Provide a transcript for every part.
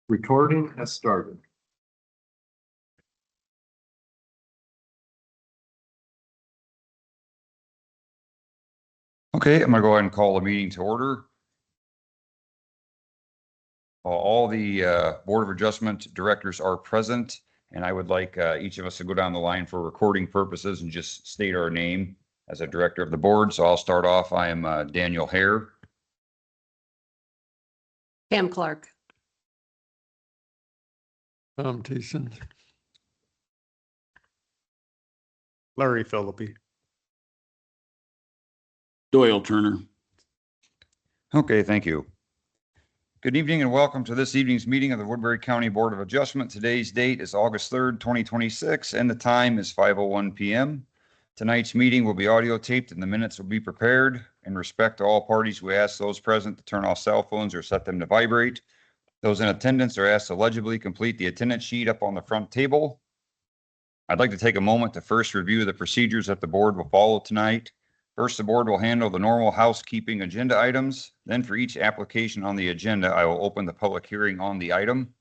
Recording has started. Okay, I'm going to go ahead and call the meeting to order. All the Board of Adjustment directors are present, and I would like each of us to go down the line for recording purposes and just state our name as a director of the board. So I'll start off. I am Daniel Hare. Pam Clark. Tom Thiessen. Larry Philippi. Doyle Turner. Okay, thank you. Good evening and welcome to this evening's meeting of the Woodbury County Board of Adjustment. Today's date is August 3rd, 2026, and the time is 5:01 p.m. Tonight's meeting will be audio taped and the minutes will be prepared. In respect to all parties, we ask those present to turn off cell phones or set them to vibrate. Those in attendance are asked to legibly complete the attendance sheet up on the front table. I'd like to take a moment to first review the procedures that the board will follow tonight. First, the board will handle the normal housekeeping agenda items. Then for each application on the agenda, I will open the public hearing on the item.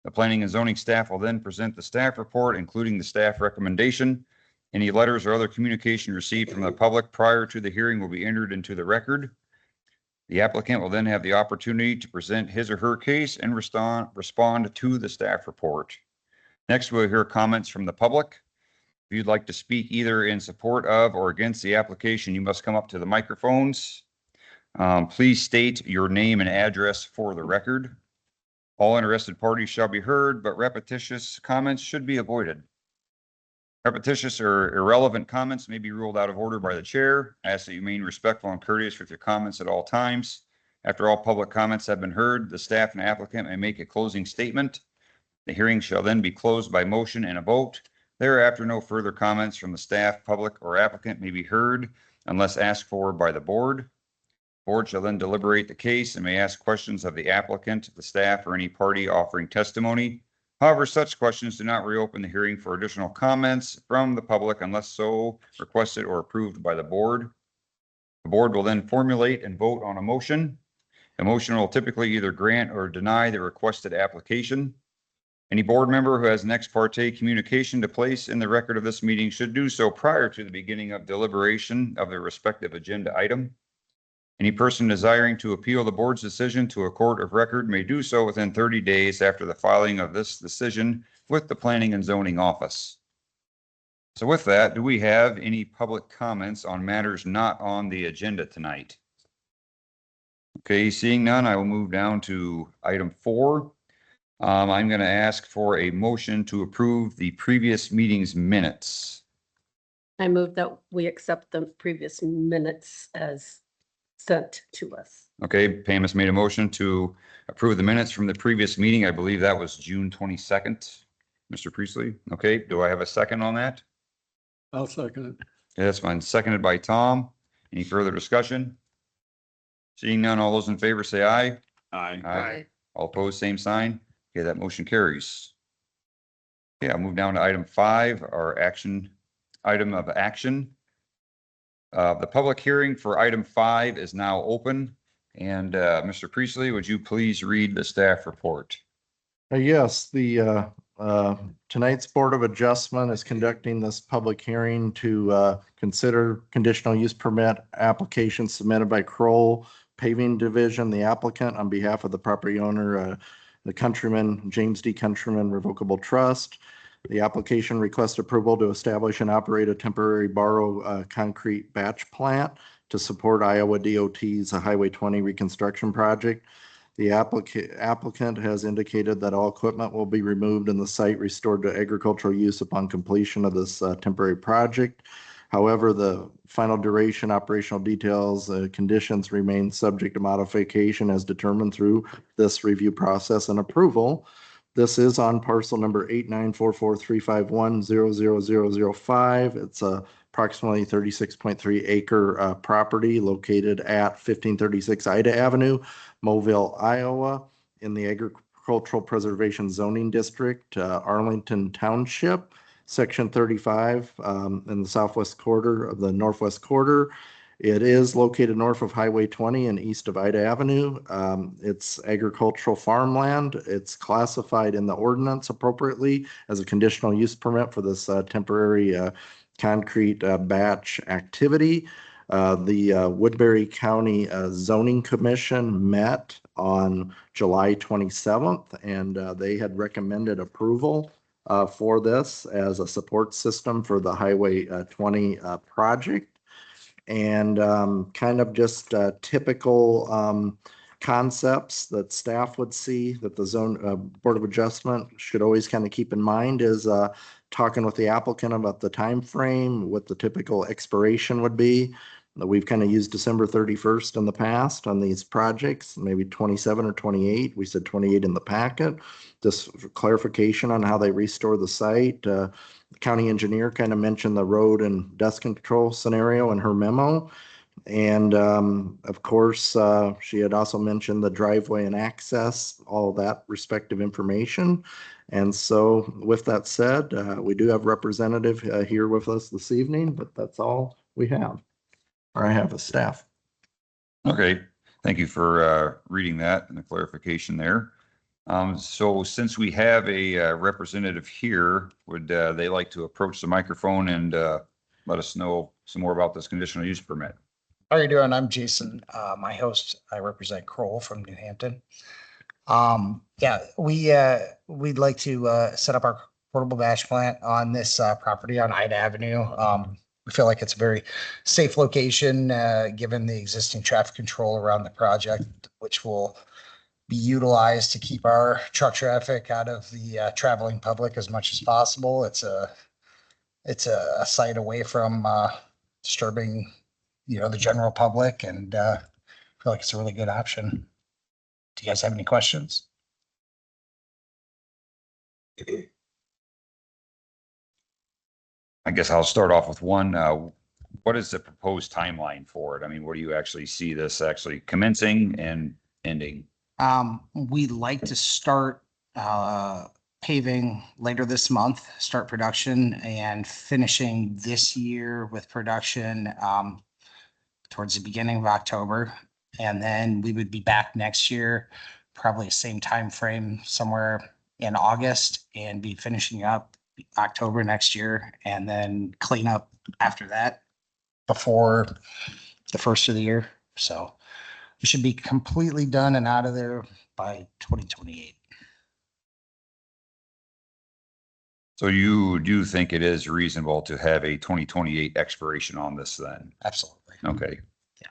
The planning and zoning staff will then present the staff report, including the staff recommendation. Any letters or other communication received from the public prior to the hearing will be entered into the record. The applicant will then have the opportunity to present his or her case and respond to the staff report. Next, we'll hear comments from the public. If you'd like to speak either in support of or against the application, you must come up to the microphones. Please state your name and address for the record. All interested parties shall be heard, but repetitious comments should be avoided. Repetitious or irrelevant comments may be ruled out of order by the chair. I ask that you remain respectful and courteous with your comments at all times. After all public comments have been heard, the staff and applicant may make a closing statement. The hearing shall then be closed by motion and a vote. Thereafter, no further comments from the staff, public, or applicant may be heard unless asked for by the board. The board shall then deliberate the case and may ask questions of the applicant, the staff, or any party offering testimony. However, such questions do not reopen the hearing for additional comments from the public unless so requested or approved by the board. The board will then formulate and vote on a motion. A motion will typically either grant or deny the requested application. Any board member who has an ex parte communication to place in the record of this meeting should do so prior to the beginning of deliberation of their respective agenda item. Any person desiring to appeal the board's decision to a court of record may do so within 30 days after the filing of this decision with the Planning and Zoning Office. So with that, do we have any public comments on matters not on the agenda tonight? Okay, seeing none, I will move down to item 4. I'm going to ask for a motion to approve the previous meeting's minutes. I move that we accept the previous minutes as sent to us. Okay, Pam has made a motion to approve the minutes from the previous meeting. I believe that was June 22nd. Mr. Priestley. Okay, do I have a second on that? I'll second it. Okay, that's fine. Seconded by Tom. Any further discussion? Seeing none, all those in favor say aye. Aye. All opposed, same sign. Okay, that motion carries. Okay, I'll move down to item 5, our item of action. The public hearing for item 5 is now open. And Mr. Priestley, would you please read the staff report? Yes, the tonight's Board of Adjustment is conducting this public hearing to consider conditional use permit application submitted by Kroll Paving Division, the applicant, on behalf of the property owner, the Countryman, James D. Countryman Revocable Trust. The application requests approval to establish and operate a temporary concrete batch plant to support Iowa DOT's Highway 20 reconstruction project. The applicant has indicated that all equipment will be removed and the site restored to agricultural use upon completion of this temporary project. However, the final duration, operational details, conditions remain subject to modification as determined through this review process and approval. This is on parcel number 894435100005. It's approximately 36.3 acre property located at 1536 Ida Avenue, Mobile, Iowa, in the Agricultural Preservation Zoning District, Arlington Township. Section 35 in the southwest quarter of the northwest quarter It is located north of Highway 20 and east of Ida Avenue. It's agricultural farmland. It's classified in the ordinance appropriately as a conditional use permit for this temporary concrete batch activity. The Woodbury County Zoning Commission met on July 27th, and they had recommended approval for this as a support system for the Highway 20 project. And kind of just typical concepts that staff would see that the zone Board of Adjustment should always kind of keep in mind is talking with the applicant about the time frame, what the typical expiration would be. We've kind of used December 31st in the past on these projects, maybe 27 or 28. We said 28 in the packet. Just for clarification on how they restore the site. The county engineer kind of mentioned the road and dust control scenario in her memo. And of course, she had also mentioned the driveway and access, all that respective information. And so with that said, we do have a representative here with us this evening, but that's all we have. Or I have a staff. Okay, thank you for reading that and the clarification there. So since we have a representative here, would they like to approach the microphone and let us know some more about this conditional use permit? How are you doing? I'm Jason, my host. I represent Kroll from New Hampton. Yeah, we'd like to set up our portable batch plant on this property on Ida Avenue. We feel like it's a very safe location, given the existing traffic control around the project, which will be utilized to keep our truck traffic out of the traveling public as much as possible. It's a site away from disturbing, the general public, and I feel like it's a really good option. Do you guys have any questions? I guess I'll start off with one. What is the proposed timeline for it? I mean, where do you actually see this actually commencing and ending? We'd like to start paving later this month, start production, and finishing this year with production towards the beginning of October. And then we would be back next year, probably the same time frame, somewhere in August, and be finishing up October next year, and then clean up after that before the first of the year. So we should be completely done and out of there by 2028. So you do think it is reasonable to have a 2028 expiration on this then? Absolutely. Okay. Yeah.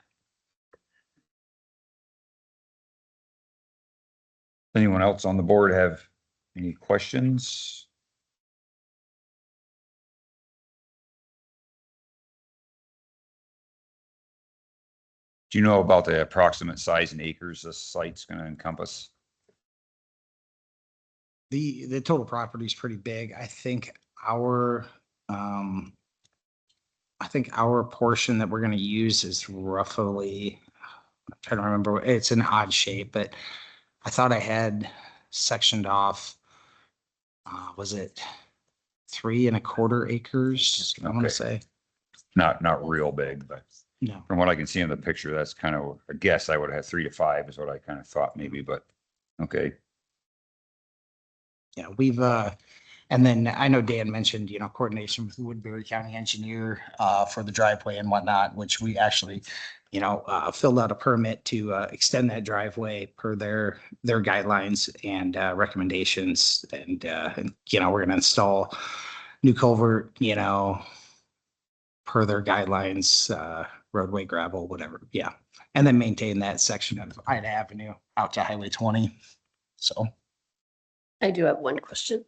Anyone else on the board have any questions? Do you know about the approximate size in acres this site's going to encompass? The total property is pretty big. I think our portion that we're going to use is roughly, I'm trying to remember, it's an odd shape, but I thought I had sectioned off, was it 3¼ acres? I want Okay. to say. Not real big, but No. from what I can see in the picture, that's kind of a guess. I would have 3 to 5 is what I kind of thought maybe, but okay. Yeah, we've, and then I know Dan mentioned, coordination with the Woodbury County engineer for the driveway and whatnot, which we actually, filled out a permit to extend that driveway per their guidelines and recommendations. And, we're going to install new culvert, per their guidelines, roadway gravel, whatever. Yeah. And then maintain that section of Ida Avenue out to Highway 20. So. I do have one question.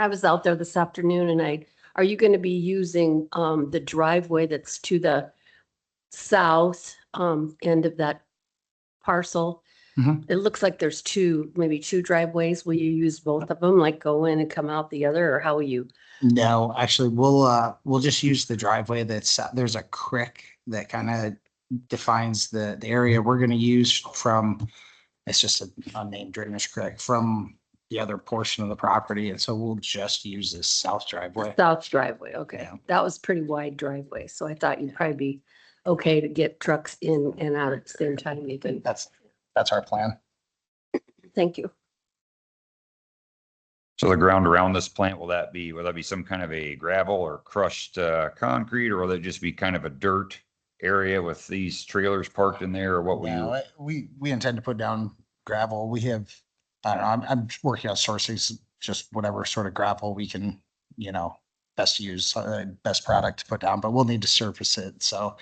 I was out there this afternoon and are you going to be using the driveway that's to the south end of that parcel? Mhm. It looks like there's maybe two driveways. Will you use both of them, like go in and come out the other, or how will you? No, actually, we'll just use the driveway there's a creek that kind of defines the area we're going to use from, it's just an unnamed drainage creek from the other portion of the property. And so we'll just use this south driveway. South driveway, okay. Yeah. That was pretty wide driveway, so I thought you'd probably be okay to get trucks in and out at the same time even. That's our plan. Thank you. So the ground around this plant, will that be some kind of a gravel or crushed concrete, or will it just be kind of a dirt area with these trailers parked in there, or what will you? Yeah, we intend to put down gravel. We have, I don't know, I'm working on sourcing just whatever sort of gravel we can, best use, best product to put down, but we'll need to surface it. So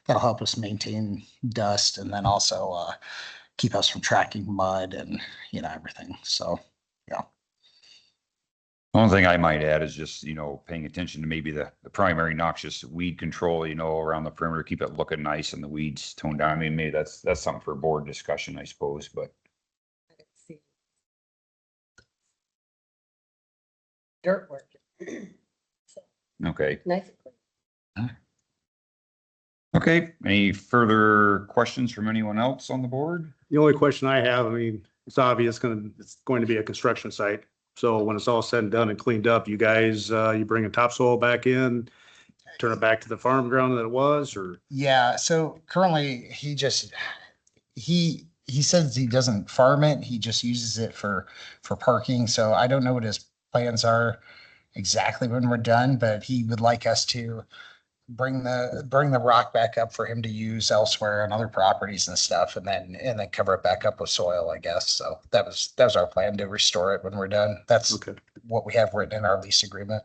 that'll help us maintain dust and then also keep us from tracking mud and, everything. So, yeah. One thing I might add is just, paying attention to maybe the primary noxious weed control, around the perimeter, keep it looking nice and the weeds toned down. I mean, maybe that's something for board discussion, I suppose, but Dirt work. okay. Nice. Okay, any further questions from anyone else on the board? The only question I have, it's obvious it's going to be a construction site. So when it's all said and done and cleaned up, you guys, you bring a topsoil back in, turn it back to the farm ground that it was, or? Yeah, so currently he says he doesn't farm it. He just uses it for parking. So I don't know what his plans are exactly when we're done, but he would like us to bring the rock back up for him to use elsewhere on other properties and stuff, and then cover it back up with soil, I guess. So that was our plan, to restore it when we're done. That's Okay, what we have written in our lease agreement,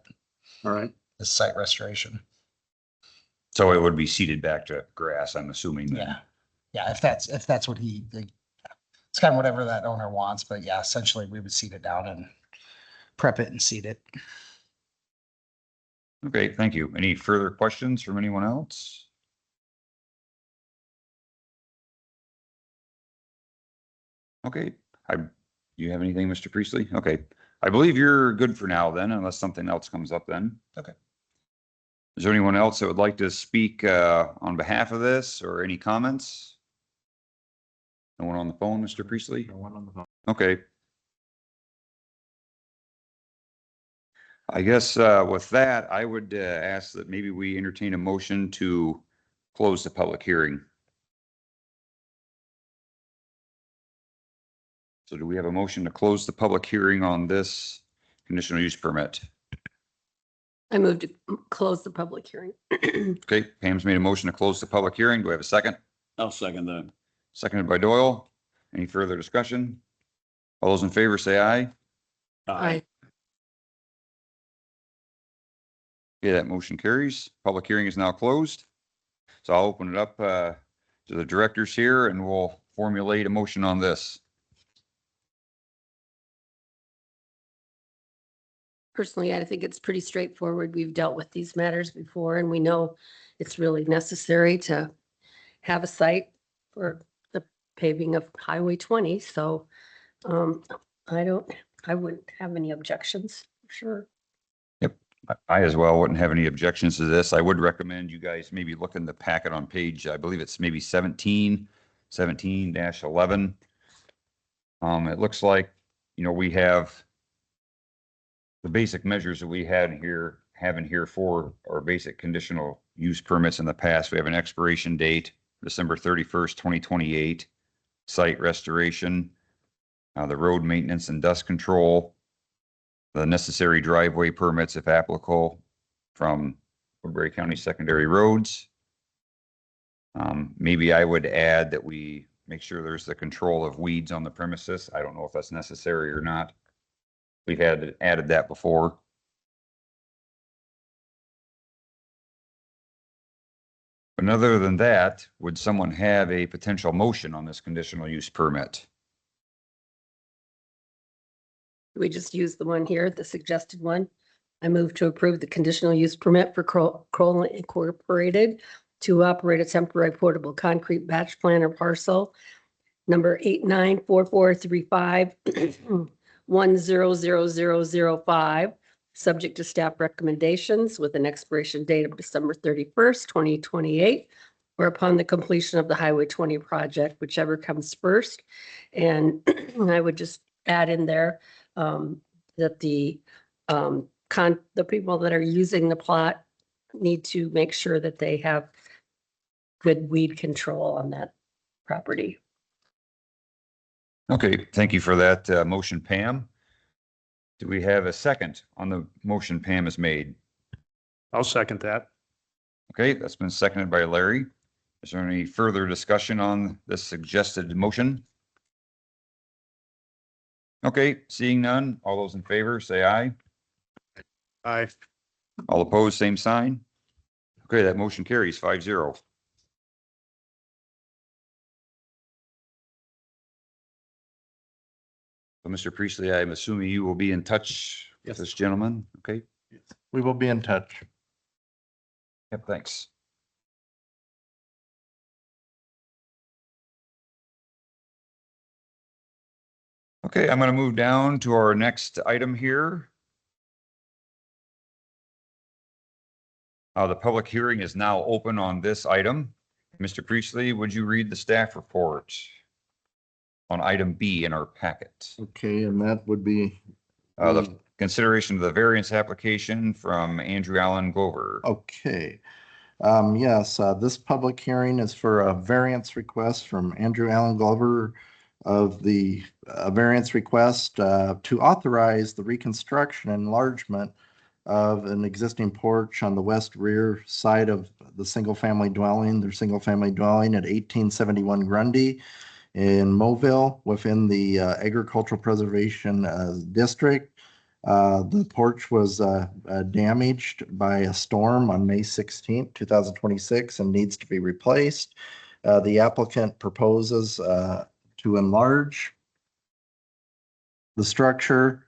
all right. the site restoration. So it would be seeded back to grass, I'm assuming then. Yeah. Yeah, if that's what it's kind of whatever that owner wants, but yeah, essentially we would seed it down and prep it and seed it. Okay, thank you. Any further questions from anyone else? Okay, you have anything, Mr. Priestley? Okay, I believe you're good for now then, unless something else comes up then. Okay. Is there anyone else that would like to speak on behalf of this, or any comments? No one on the phone, Mr. Priestley? No one on the phone. Okay. I guess with that, I would ask that maybe we entertain a motion to close the public hearing. So do we have a motion to close the public hearing on this conditional use permit? I moved to close the public hearing. Okay, Pam's made a motion to close the public hearing. Do I have a second? I'll second that. Seconded by Doyle. Any further discussion? All those in favor say aye. Aye. Okay, that motion carries. Public hearing is now closed. So I'll open it up to the directors here and we'll formulate a motion on this. Personally, I think it's pretty straightforward. We've dealt with these matters before and we know it's really necessary to have a site for the paving of Highway 20. So I wouldn't have any objections, for sure. I as well wouldn't have any objections to this. I would recommend you guys maybe look in the packet on page, I believe it's maybe 17-11. It looks like, we have the basic measures that we have in here for our basic conditional use permits in the past. We have an expiration date, December 31st, 2028, site restoration, the road maintenance and dust control, the necessary driveway permits, if applicable, from Woodbury County secondary roads. Maybe I would add that we make sure there's the control of weeds on the premises. I don't know if that's necessary or not. We've added that before. But other than that, would someone have a potential motion on this conditional use permit? We just use the one here, the suggested one. I move to approve the conditional use permit for Kroll Incorporated to operate a temporary portable concrete batch planter parcel number 894435100005, subject to staff recommendations with an expiration date of December 31st, 2028, or upon the completion of the Highway 20 project, whichever comes first. And I would just add in there that the people that are using the plot need to make sure that they have good weed control on that property. Okay, thank you for that motion, Pam. Do we have a second on the motion Pam has made? I'll second that. Okay, that's been seconded by Larry. Is there any further discussion on this suggested motion? Okay, seeing none, all those in favor, say aye. Aye. All opposed, same sign. Okay, that motion carries 5-0. So, Mr. Priestley, I'm assuming you will be in touch with Yes. this gentleman, okay? We will be in touch. Yep, thanks. Okay, I'm going to move down to our next item here. The public hearing is now open on this item. Mr. Priestley, would you read the staff report on item B in our packet? Okay, and that would be. The consideration of the variance application from Andrew Allen Glover. Okay. Yes, this public hearing is for a variance request from Andrew Allen Glover of the variance request to authorize the reconstruction and enlargement of an existing porch on the west rear side of the single-family dwelling, their single-family dwelling at 1871 Grundy in Mobile within the Agricultural Preservation District. The porch was damaged by a storm on May 16th, 2026 and needs to be replaced. The applicant proposes to enlarge the structure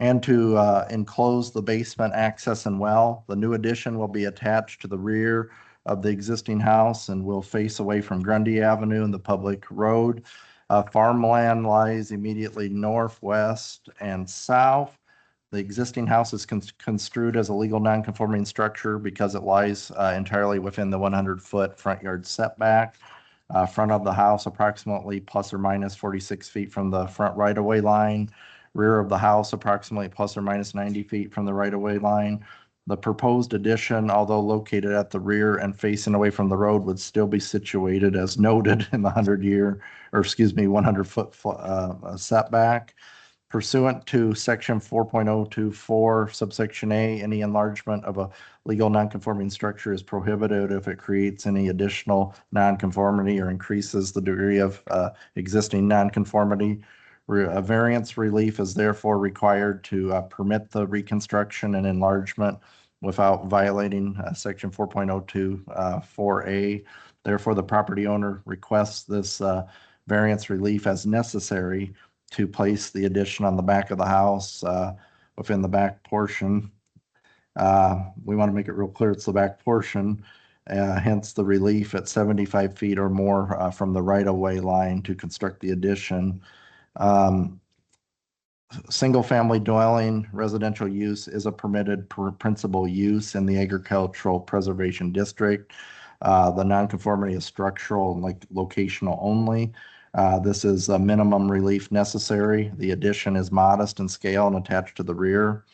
and to enclose the basement access and well. The new addition will be attached to the rear of the existing house and will face away from Grundy Avenue and the public road. Farmland lies immediately northwest and south. The existing house is construed as a legal non-conforming structure because it lies entirely within the 100-foot front yard setback. Front of the house approximately plus or minus 46 feet from the front right-of-way line. Rear of the house approximately plus or minus 90 feet from the right-of-way line. The proposed addition, although located at the rear and facing away from the road, would still be situated as noted in the 100-foot setback. Pursuant to section 4.024 subsection A, any enlargement of a legal nonconforming structure is prohibited if it creates any additional nonconformity or increases the degree of existing nonconformity. A variance relief is therefore required to permit the reconstruction and enlargement without violating section 4.024A. Therefore, the property owner requests this variance relief as necessary to place the addition on the back of the house within the back portion. We want to make it real clear it's the back portion, hence the relief at 75 feet or more from the right-of-way line to construct the addition. Single-family dwelling residential use is a permitted principal use in the Agricultural Preservation District. The nonconformity is structural and like locational only. This is a minimum relief necessary. The addition is modest in scale and attached to the rear.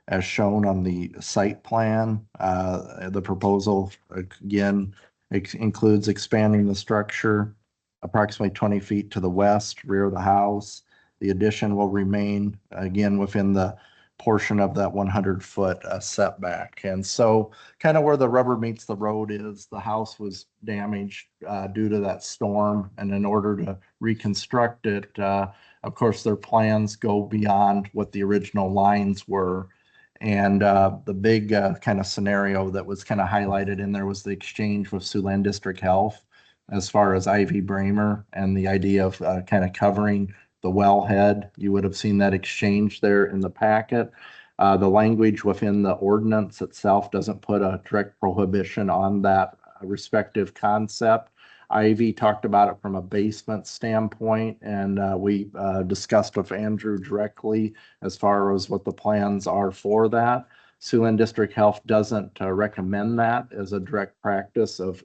As shown on the site plan, the proposal again includes expanding the structure approximately 20 feet to the west rear of the house. The addition will remain again within the portion of that 100-foot setback. And so kind of where the rubber meets the road is the house was damaged due to that storm. And in order to reconstruct it, of course, their plans go beyond what the original lines were. And the big kind of scenario that was kind of highlighted in there was the exchange with Siouxland District Health as far as Ivy Bramer and the idea of kind of covering the wellhead. You would have seen that exchange there in the packet. The language within the ordinance itself doesn't put a direct prohibition on that respective concept. Ivy talked about it from a basement standpoint, and we discussed with Andrew directly as far as what the plans are for that. Siouxland District Health doesn't recommend that as a direct practice of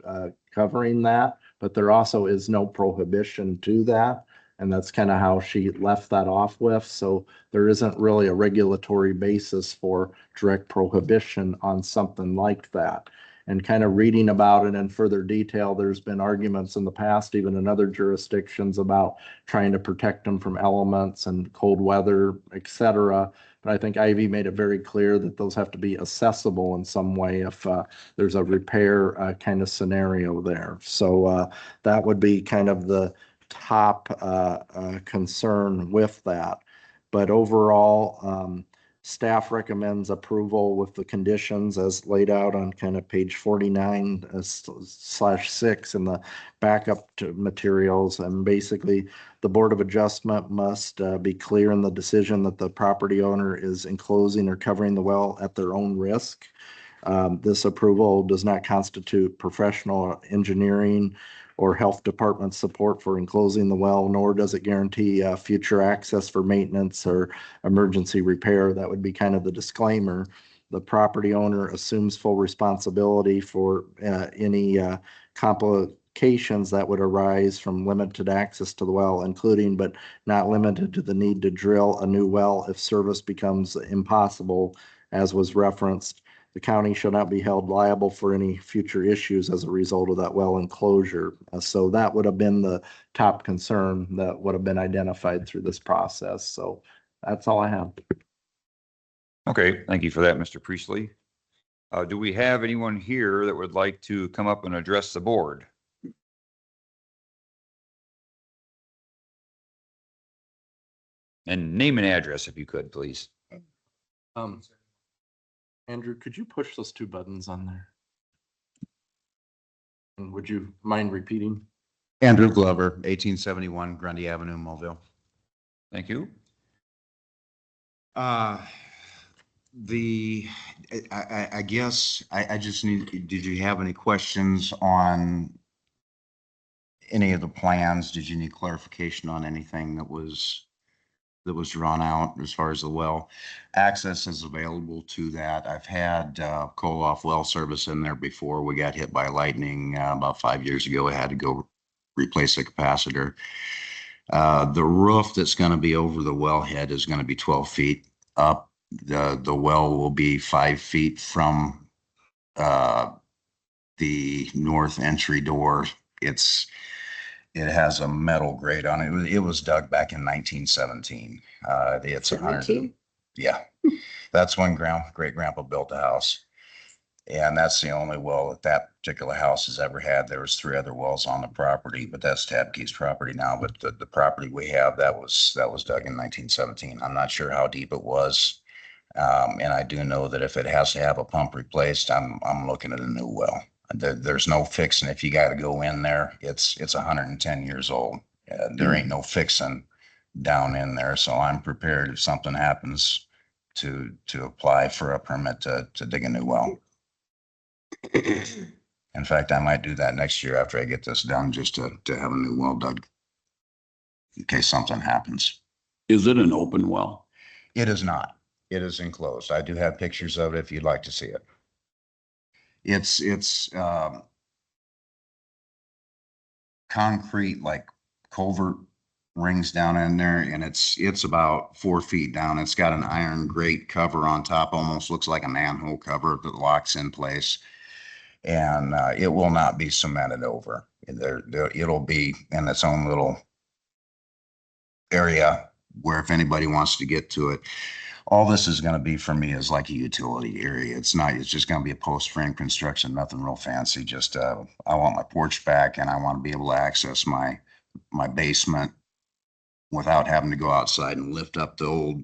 covering that, but there also is no prohibition to that. And that's kind of how she left that off with. So there isn't really a regulatory basis for direct prohibition on something like that. And kind of reading about it in further detail, there's been arguments in the past, even in other jurisdictions, about trying to protect them from elements and cold weather, et cetera. But I think Ivy made it very clear that those have to be accessible in some way if there's a repair kind of scenario there. So that would be kind of the top concern with that. But overall, staff recommends approval with the conditions as laid out on kind of page 49/6 in the backup to materials. And basically, the Board of Adjustment must be clear in the decision that the property owner is enclosing or covering the well at their own risk. This approval does not constitute professional engineering or health department support for enclosing the well, nor does it guarantee future access for maintenance or emergency repair. That would be kind of the disclaimer. The property owner assumes full responsibility for any complications that would arise from limited access to the well, including but not limited to the need to drill a new well if service becomes impossible, as was referenced. The county shall not be held liable for any future issues as a result of that well enclosure. So that would have been the top concern that would have been identified through this process. So that's all I have. Okay, thank you for that, Mr. Priestley. Do we have anyone here that would like to come up and address the board? And name and address if you could, please. Andrew, could you push those two buttons on there? And would you mind repeating? Andrew Glover, 1871 Grundy Avenue, Mobile. Thank you. I guess I just need, did you have any questions on any of the plans? Did you need clarification on anything that was drawn out as far as the well? Access is available to that. I've had Koloff well service in there before. We got hit by lightning about 5 years ago. I had to go replace the capacitor. The roof that's going to be over the wellhead is going to be 12 feet up. The well will be 5 feet from the north entry door. It has a metal grate on it. It was dug back in 1917. It's 100. Yeah, that's when great grandpa built the house. And that's the only well that particular house has ever had. There was 3 other wells on the property, but that's Tabke's property now. But the property we have, that was dug in 1917. I'm not sure how deep it was. And I do know that if it has to have a pump replaced, I'm looking at a new well. There's no fixing. If you got to go in there, it's 110 years old. There ain't no fixing down in there. So I'm prepared if something happens to apply for a permit to dig a new well. In fact, I might do that next year after I get this done, just to have a new well dug in case something happens. Is it an open well? It is not. It is enclosed. I do have pictures of it if you'd like to see it. It's concrete, like culvert rings down in there, and it's about 4 feet down. It's got an iron grate cover on top, almost looks like a manhole cover that locks in place. And it will not be cemented over. It'll be in its own little area where if anybody wants to get to it. All this is going to be for me is like a utility area. It's just going to be a post frame construction, nothing real fancy. Just I want my porch back, and I want to be able to access my basement without having to go outside and lift up the old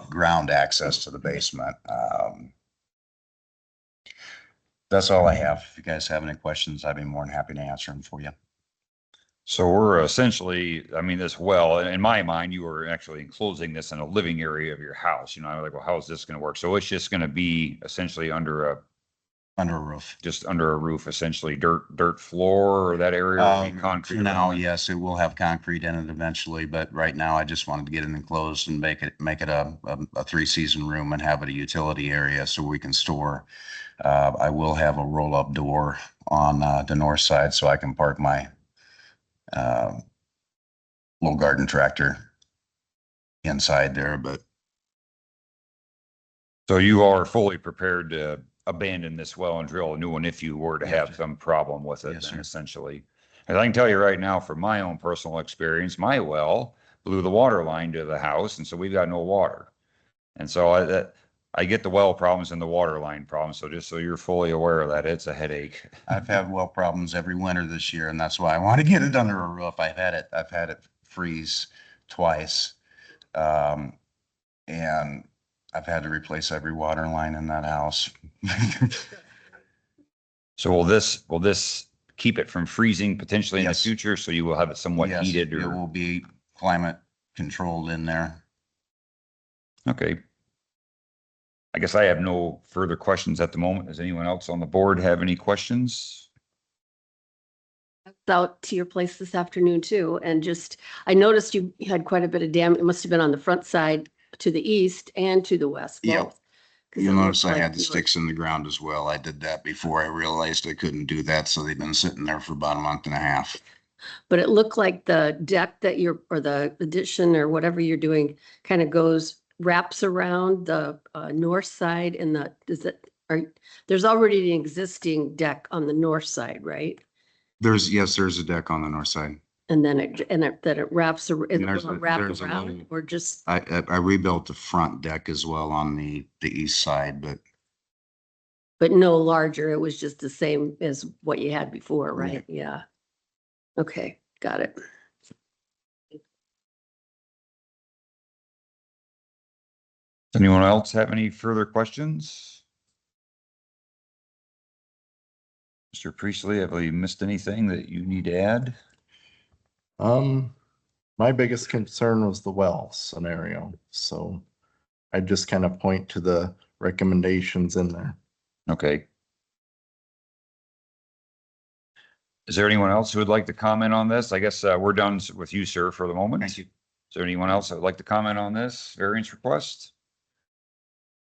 ground access to the basement. That's all I have. If you guys have any questions, I'd be more than happy to answer them for you. So we're essentially, I mean, this well, in my mind, you were actually enclosing this in a living area of your house. You know, I'm like, well, how is this going to work? So it's just going to be essentially under a roof. Just under a roof, essentially dirt floor, or that area will be concrete. Now, yes, it will have concrete in it eventually, but right now I just wanted to get it enclosed and make it a 3-season room and have it a utility area so we can store. I will have a roll-up door on the north side so I can park my little garden tractor inside there. But so you are fully prepared to abandon this well and drill a new one if you were to Yeah. have some problem with it, Yes, then sir. essentially. And I can tell you right now, from my own personal experience, my well blew the water line to the house, and so we've got no water. And so I get the well problems and the water line problems, so just so you're fully aware of that, it's a headache. I've had well problems every winter this year, and that's why I want to get it under a roof. I've had it freeze twice. And I've had to replace every water line in that house. So will this keep it from freezing potentially in the Yes. future, so you will have it somewhat Yes, heated it or? will be climate controlled in there. Okay. I guess I have no further questions at the moment. Does anyone else on the board have any questions? I was out to your place this afternoon too, and just, I noticed you had quite a bit of damage. It must have been on the front side to the east and to the west. Yep. both. 'Cause You'll it notice looked I like had the you were- sticks in the ground as well. I did that before I realized I couldn't do that, so they've been sitting there for about a month and a half. But it looked like the deck that you're, or the addition or whatever you're doing kind of wraps around the north side and there's already an existing deck on the north side, right? There's a deck on the north side. And then it wraps, is it There's gonna a- wrap there's a around little- or just, I rebuilt the front deck as well on the east side, but no larger? It was just the same as what you had before, right? Yeah. Okay, got it. Does anyone else have any further questions? Mr. Priestley, have we missed anything that you need to add? My biggest concern was the well scenario, so I just kind of point to the recommendations in there. Okay. Is there anyone else who would like to comment on this? I guess we're done with you, sir, for the moment. Thank you. Is there anyone else that would like to comment on this variance request?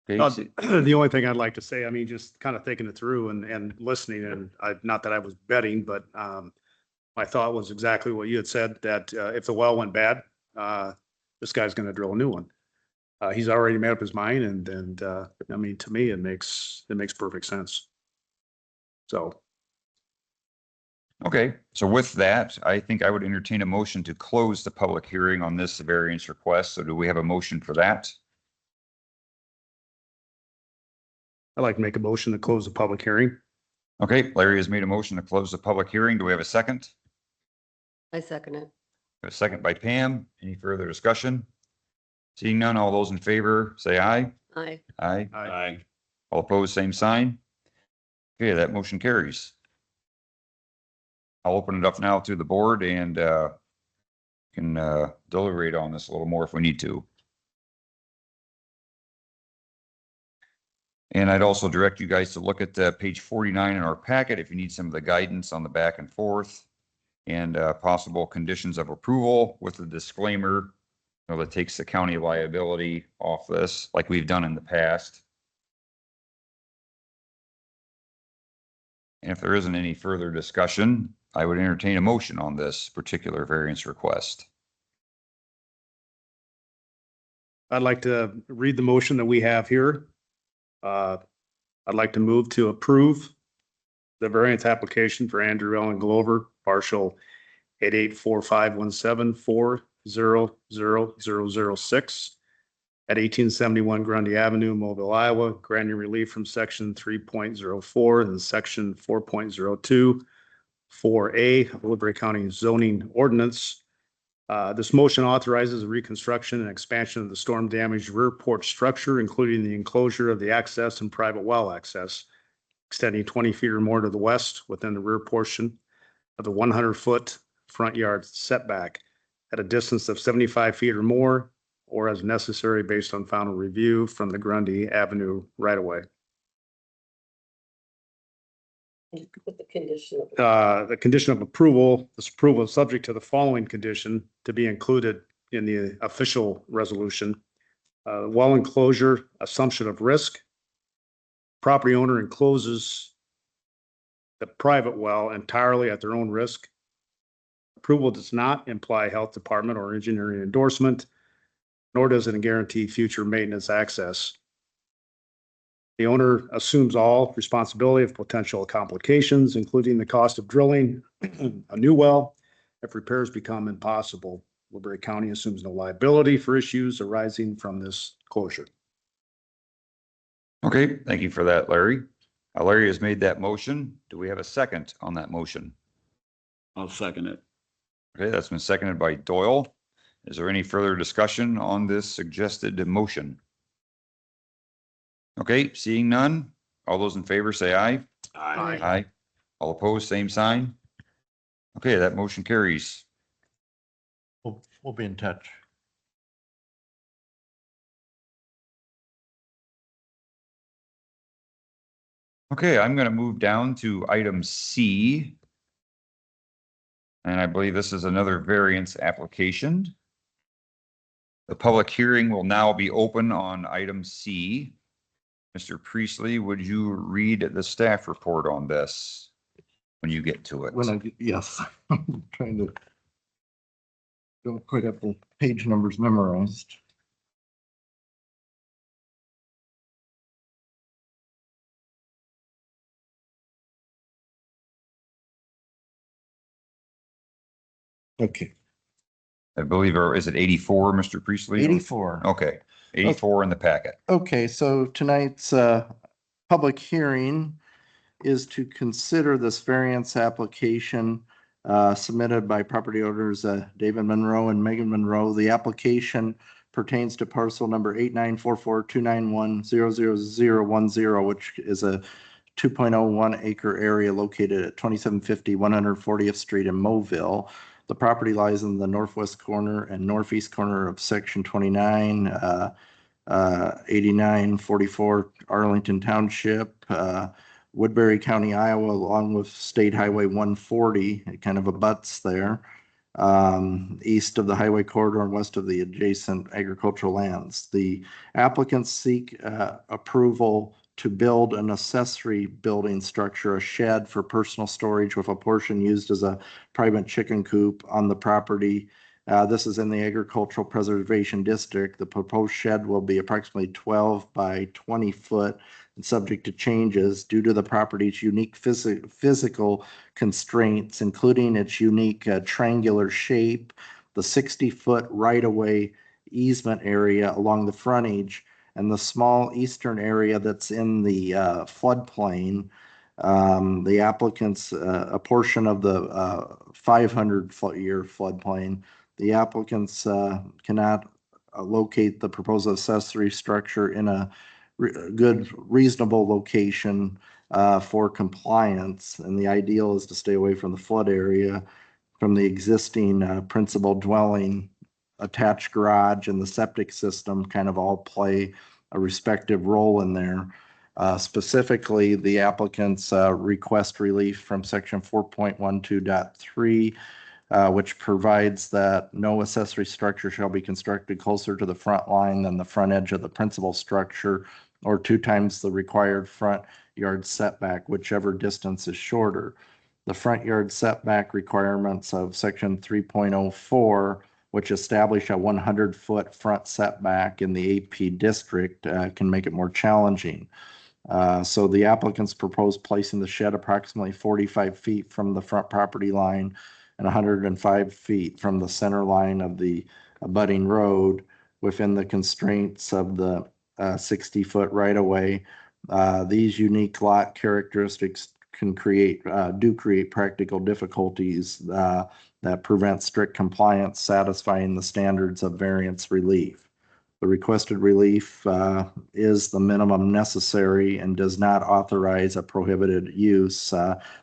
Okay, The only thing I'd like to say, I mean, just kind of thinking it through and listening, and not that I was betting, but my thought was exactly what you had said, that if the well went bad, this guy's going to drill a new one. He's already made up his mind, and I mean, to me, it makes perfect sense. So Okay, so with that, I think I would entertain a motion to close the public hearing on this variance request. So do we have a motion for that? I'd like to make a motion to close the public hearing. Okay, Larry has made a motion to close the public hearing. Do we have a second? I second it. A second by Pam. Any further discussion? Seeing none, all those in favor, say aye. Aye. Aye. Aye. All opposed, same sign. Okay, that motion carries. I'll open it up now to the board and can deliberate on this a little more if we need to. And I'd also direct you guys to look at page 49 in our packet if you need some of the guidance on the back and forth and possible conditions of approval with the disclaimer, you know, that takes the county liability off this, like we've done in the past. And if there isn't any further discussion, I would entertain a motion on this particular variance request. I'd like to read the motion that we have here. I'd like to move to approve the variance application for Andrew Allen Glover, partial 884517400006 at 1871 Grundy Avenue, Mobile, Iowa, granting relief from section 3.04 and section 4.02 4A of Woodbury County zoning ordinance. This motion authorizes the reconstruction and expansion of the storm damaged rear porch structure, including the enclosure of the access and private well access, extending 20 feet or more to the west within the rear portion of the 100-foot front yard setback at a distance of 75 feet or more, or as necessary based on final review from the Grundy Avenue right-of-way. With the condition. The condition of approval, this approval is subject to the following condition to be included in the official resolution. Well enclosure, assumption of risk. Property owner encloses the private well entirely at their own risk. Approval does not imply health department or engineering endorsement, nor does it guarantee future maintenance access. The owner assumes all responsibility of potential complications, including the cost of drilling a new well if repairs become impossible. Woodbury County assumes no liability for issues arising from this closure. Okay, thank you for that, Larry. Larry has made that motion. Do we have a second on that motion? I'll second it. Okay, that's been seconded by Doyle. Is there any further discussion on this suggested motion? Okay, seeing none. All those in favor say aye. Aye. Aye. All opposed, same sign. Okay, that motion carries. We'll be in touch. Okay, I'm gonna move down to item C. And I believe this is another variance application. The public hearing will now be open on item C. Mr. Priestley, would you read the staff report on this when you get to it? Yes, I'm trying to. Don't quite have the page numbers memorized. Okay, I believe, or is it 84, Mr. Priestley? 84. Okay, 84 in the packet. Okay, so tonight's public hearing is to consider this variance application submitted by property owners David Monroe and Megan Monroe. The application pertains to parcel number 894429100010, which is a 2.01 acre area located at 2750 140th Street in Mobile. The property lies in the northwest corner and northeast corner of section 29, 8944 Arlington Township, Woodbury County, Iowa, along with State Highway 140. It kind of abuts there, east of the highway corridor and west of the adjacent agricultural lands. The applicants seek approval to build an accessory building structure, a shed for personal storage with a portion used as a private chicken coop on the property. This is in the Agricultural Preservation District. The proposed shed will be approximately 12 by 20 foot and subject to changes due to the property's unique physical constraints, including its unique triangular shape, the 60-foot right-of-way easement area along the frontage, and the small eastern area that's in the floodplain. The applicants, a portion of the 500-year floodplain. The applicants cannot locate the proposed accessory structure in a good, reasonable location for compliance. And the ideal is to stay away from the flood area, from the existing principal dwelling, attached garage, and the septic system kind of all play a respective role in there. Specifically, the applicants request relief from section 4.12.3, which provides that no accessory structure shall be constructed closer to the front line than the front edge of the principal structure, or 2 times the required front yard setback, whichever distance is shorter. The front yard setback requirements of section 3.04, which establish a 100-foot front setback in the AP district, can make it more challenging. So the applicants propose placing the shed approximately 45 feet from the front property line and 105 feet from the center line of the abutting road within the constraints of the 60-foot right-of-way. These unique lot characteristics can create practical difficulties that prevent strict compliance satisfying the standards of variance relief. The requested relief is the minimum necessary and does not authorize a prohibited use.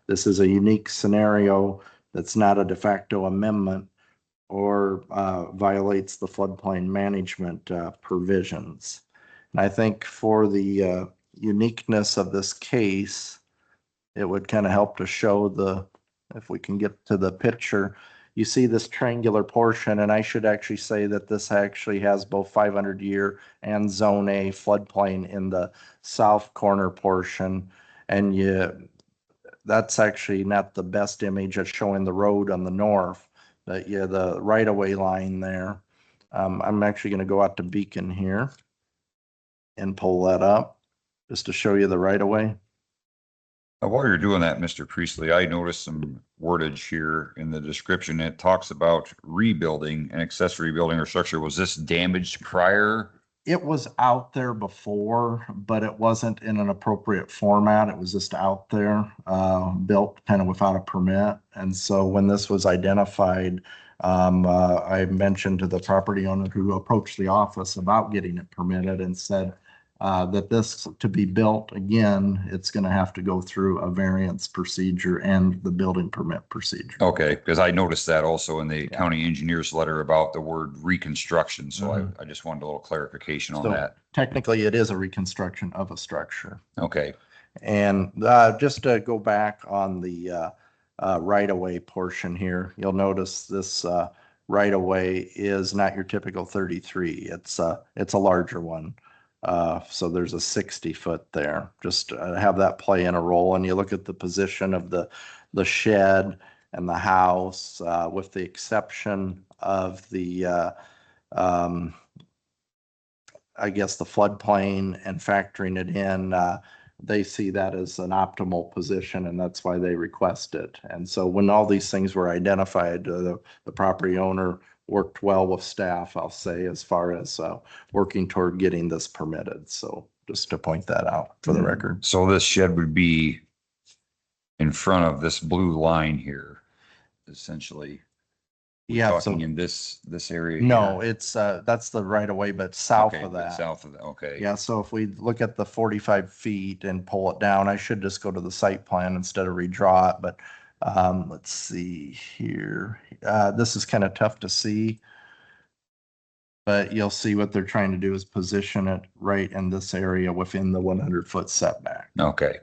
This is a unique scenario that's not a de facto amendment or violates the floodplain management provisions. And I think for the uniqueness of this case, it would kind of help to show if we can get to the picture, you see this triangular portion, and I should actually say that this actually has both 500-year and Zone A floodplain in the south corner portion. And that's actually not the best image of showing the road on the north, but yeah, the right-of-way line there. I'm actually going to go out to Beacon here and pull that up. just to show you the right of way. While you're doing that, Mr. Priestley, I noticed some wordage here in the description. It talks about rebuilding an accessory building or structure. Was this damaged prior? It was out there before, but it wasn't in an appropriate format. It was just out there, built kind of without a permit. And so when this was identified, I mentioned to the property owner who approached the office about getting it permitted and said that this to be built again, it's going to have to go through a variance procedure and the building permit procedure. Okay, because I noticed that also in the Yeah. county engineer's letter about the word reconstruction. So I just wanted a little clarification on So that. technically, it is a reconstruction of a structure. Okay, And just to go back on the right-of-way portion here, you'll notice this right-of-way is not your typical 33. It's a larger one. So there's a 60-foot there. Just have that play in a role. And you look at the position of the shed and the house, with the exception of the I guess the floodplain and factoring it in, they see that as an optimal position and that's why they request it. And so when all these things were identified, the property owner worked well with staff, I'll say, as far as working toward getting this permitted. So just to point that out for the record. so this shed would be in front of this blue line here, essentially. Yeah, so Talking in this area. no, here. it's that's the right of way, but south Okay, of but that. South of that, okay. Yeah, so if we look at the 45 feet and pull it down, I should just go to the site plan instead of redraw it, but let's see here. This is kind of tough to see. But you'll see what they're trying to do is position it right in this area within the 100-foot setback. Okay.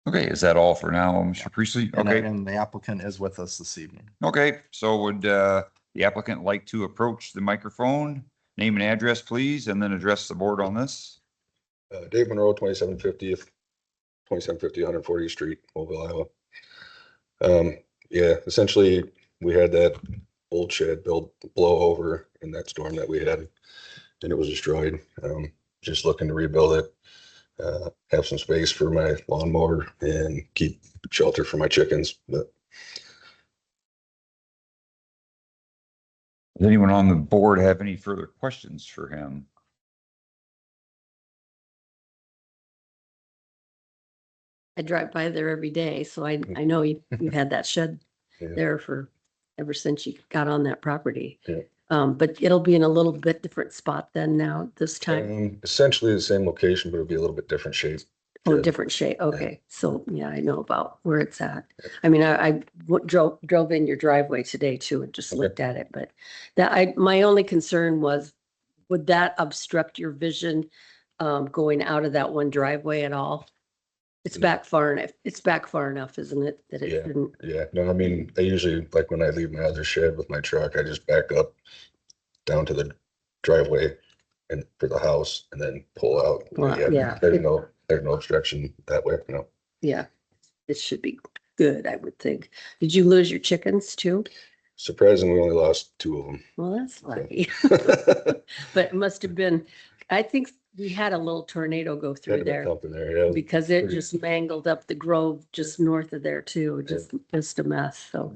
Okay, is that all for now, Mr. Priestley? And Okay, and the applicant is with us this evening. okay, so would the applicant like to approach the microphone? Name and address, please, and then address the board on this? Dave Monroe, 2750th, 140th Street, Mobile, Iowa. Yeah, essentially, we had that old shed blow over in that storm that we had, and it was destroyed. Just looking to rebuild it, have some space for my lawnmower and keep shelter for my chickens. But Does anyone on the board have any further questions for him? I drive by there every day, so I know you've had that shed Yeah. there for, ever since you got on that property. Yeah. But it'll be in a little bit different spot than now this time. essentially the same location, but it'll be a little bit different shape. Oh, yeah. different shape. Okay. So yeah, I know about where it's at. I mean, I drove in your driveway today too and just Okay. looked at it, but my only concern was, would that obstruct your vision going out of that one driveway at all? It's back far enough. It's back far enough, isn't it? That it Yeah. shouldn't. Yeah, no, I mean, I usually, like when I leave my other shed with my truck, I just back up down to the driveway and for the house and then pull out. Well, yeah. There's no obstruction that way, no. Yeah, it should be good, I would think. Did you lose your chickens too? Surprisingly, we only lost 2 of them. Well, that's lucky. But it must have been, I think we had a little tornado go Had through a bit there Something there, yeah. because it pretty- just mangled up the grove just north of there too, just a mess, so.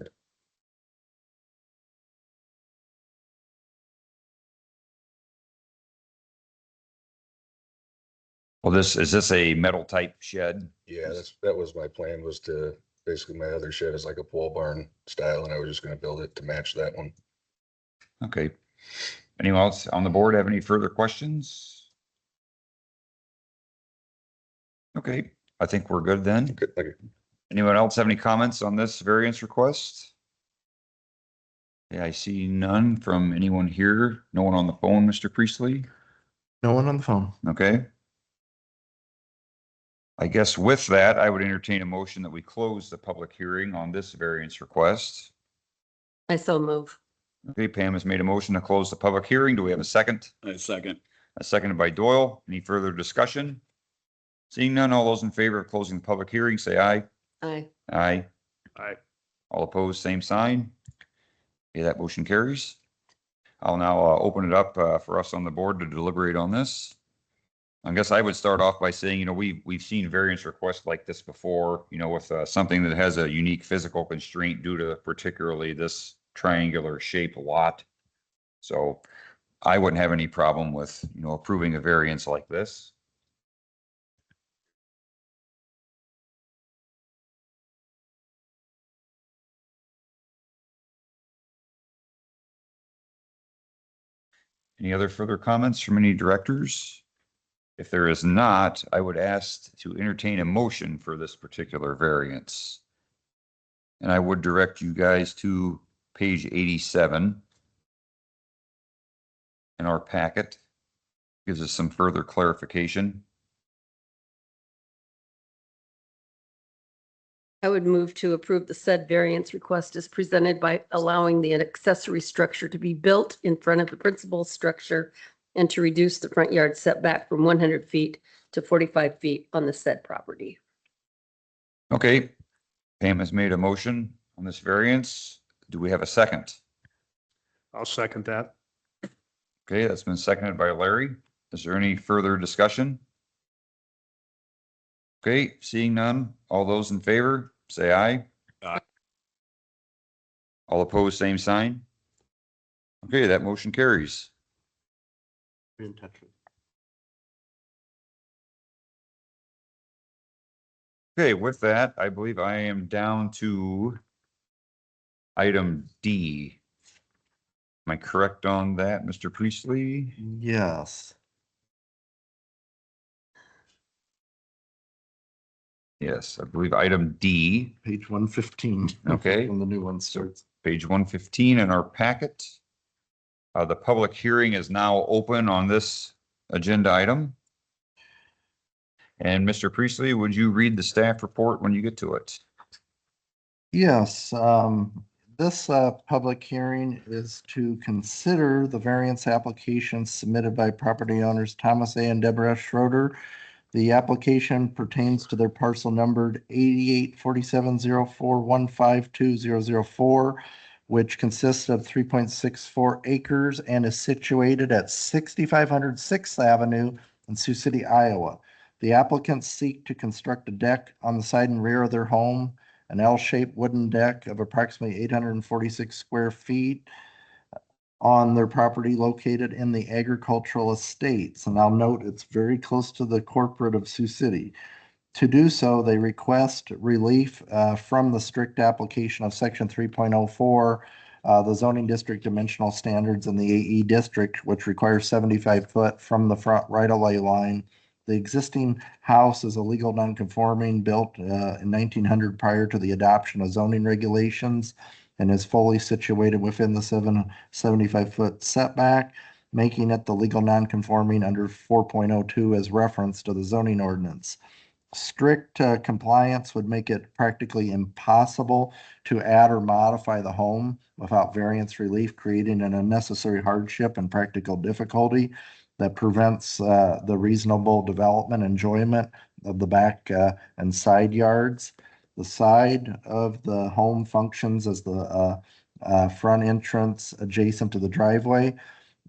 Well, is this a metal type shed? Yeah, that was my plan, was to, basically my other shed is like a pole barn style and I was just gonna build it to match that one. Okay. Anyone else on the board have any further questions? Okay, I think we're good then. Good, thank you. Anyone else have any comments on this variance request? Yeah, I see none from anyone here. No one on the phone, Mr. Priestley? No one on the phone. Okay. I guess with that, I would entertain a motion that we close the public hearing on this variance request. I so move. Okay, Pam has made a motion to close the public hearing. Do we have a second? I second. A seconded by Doyle. Any further discussion? Seeing none, all those in favor of closing the public hearing, say aye. Aye. Aye. Aye. All opposed, same sign. Okay, that motion carries. I'll now open it up for us on the board to deliberate on this. I guess I would start off by saying, we've seen variance requests like this before, with something that has a unique physical constraint due to particularly this triangular shaped lot. So I wouldn't have any problem with, approving a variance like this. Any other further comments from any directors? If there is not, I would ask to entertain a motion for this particular variance. And I would direct you guys to page 87 in our packet. Gives us some further clarification. I would move to approve the said variance request as presented by allowing the accessory structure to be built in front of the principal structure and to reduce the front yard setback from 100 feet to 45 feet on the said property. Okay, Pam has made a motion on this variance. Do we have a second? I'll second that. Okay, that's been seconded by Larry. Is there any further discussion? Okay, seeing none, all those in favor, say aye. Aye. All opposed, same sign. Okay, that motion carries. Be in touch with. Okay, with that, I believe I am down to item D. Am I correct on that, Mr. Priestley? Yes. Yes, I believe item D, Page 115. Okay. When the new one starts. page 115 in our packet. The public hearing is now open on this agenda item. And Mr. Priestley, would you read the staff report when you get to it? Yes, this public hearing is to consider the variance applications submitted by property owners Thomas A. and Deborah F. Schroeder. The application pertains to their parcel numbered 884704152004, which consists of 3.64 acres and is situated at 6500 6th Avenue in Sioux City, Iowa. The applicants seek to construct a deck on the side and rear of their home, an L-shaped wooden deck of approximately 846 square feet on their property located in the agricultural estates. And I'll note it's very close to the corporate of Sioux City. To do so, they request relief from the strict application of section 3.04, the zoning district dimensional standards in the AE district, which requires 75 foot from the front right-of-way line. The existing house is a legal nonconforming built in 1900 prior to the adoption of zoning regulations and is fully situated within the 75-foot setback, making it the legal nonconforming under 4.02 as referenced to the zoning ordinance. Strict compliance would make it practically impossible to add or modify the home without variance relief, creating an unnecessary hardship and practical difficulty that prevents the reasonable development enjoyment of the back and side yards. The side of the home functions as the front entrance adjacent to the driveway.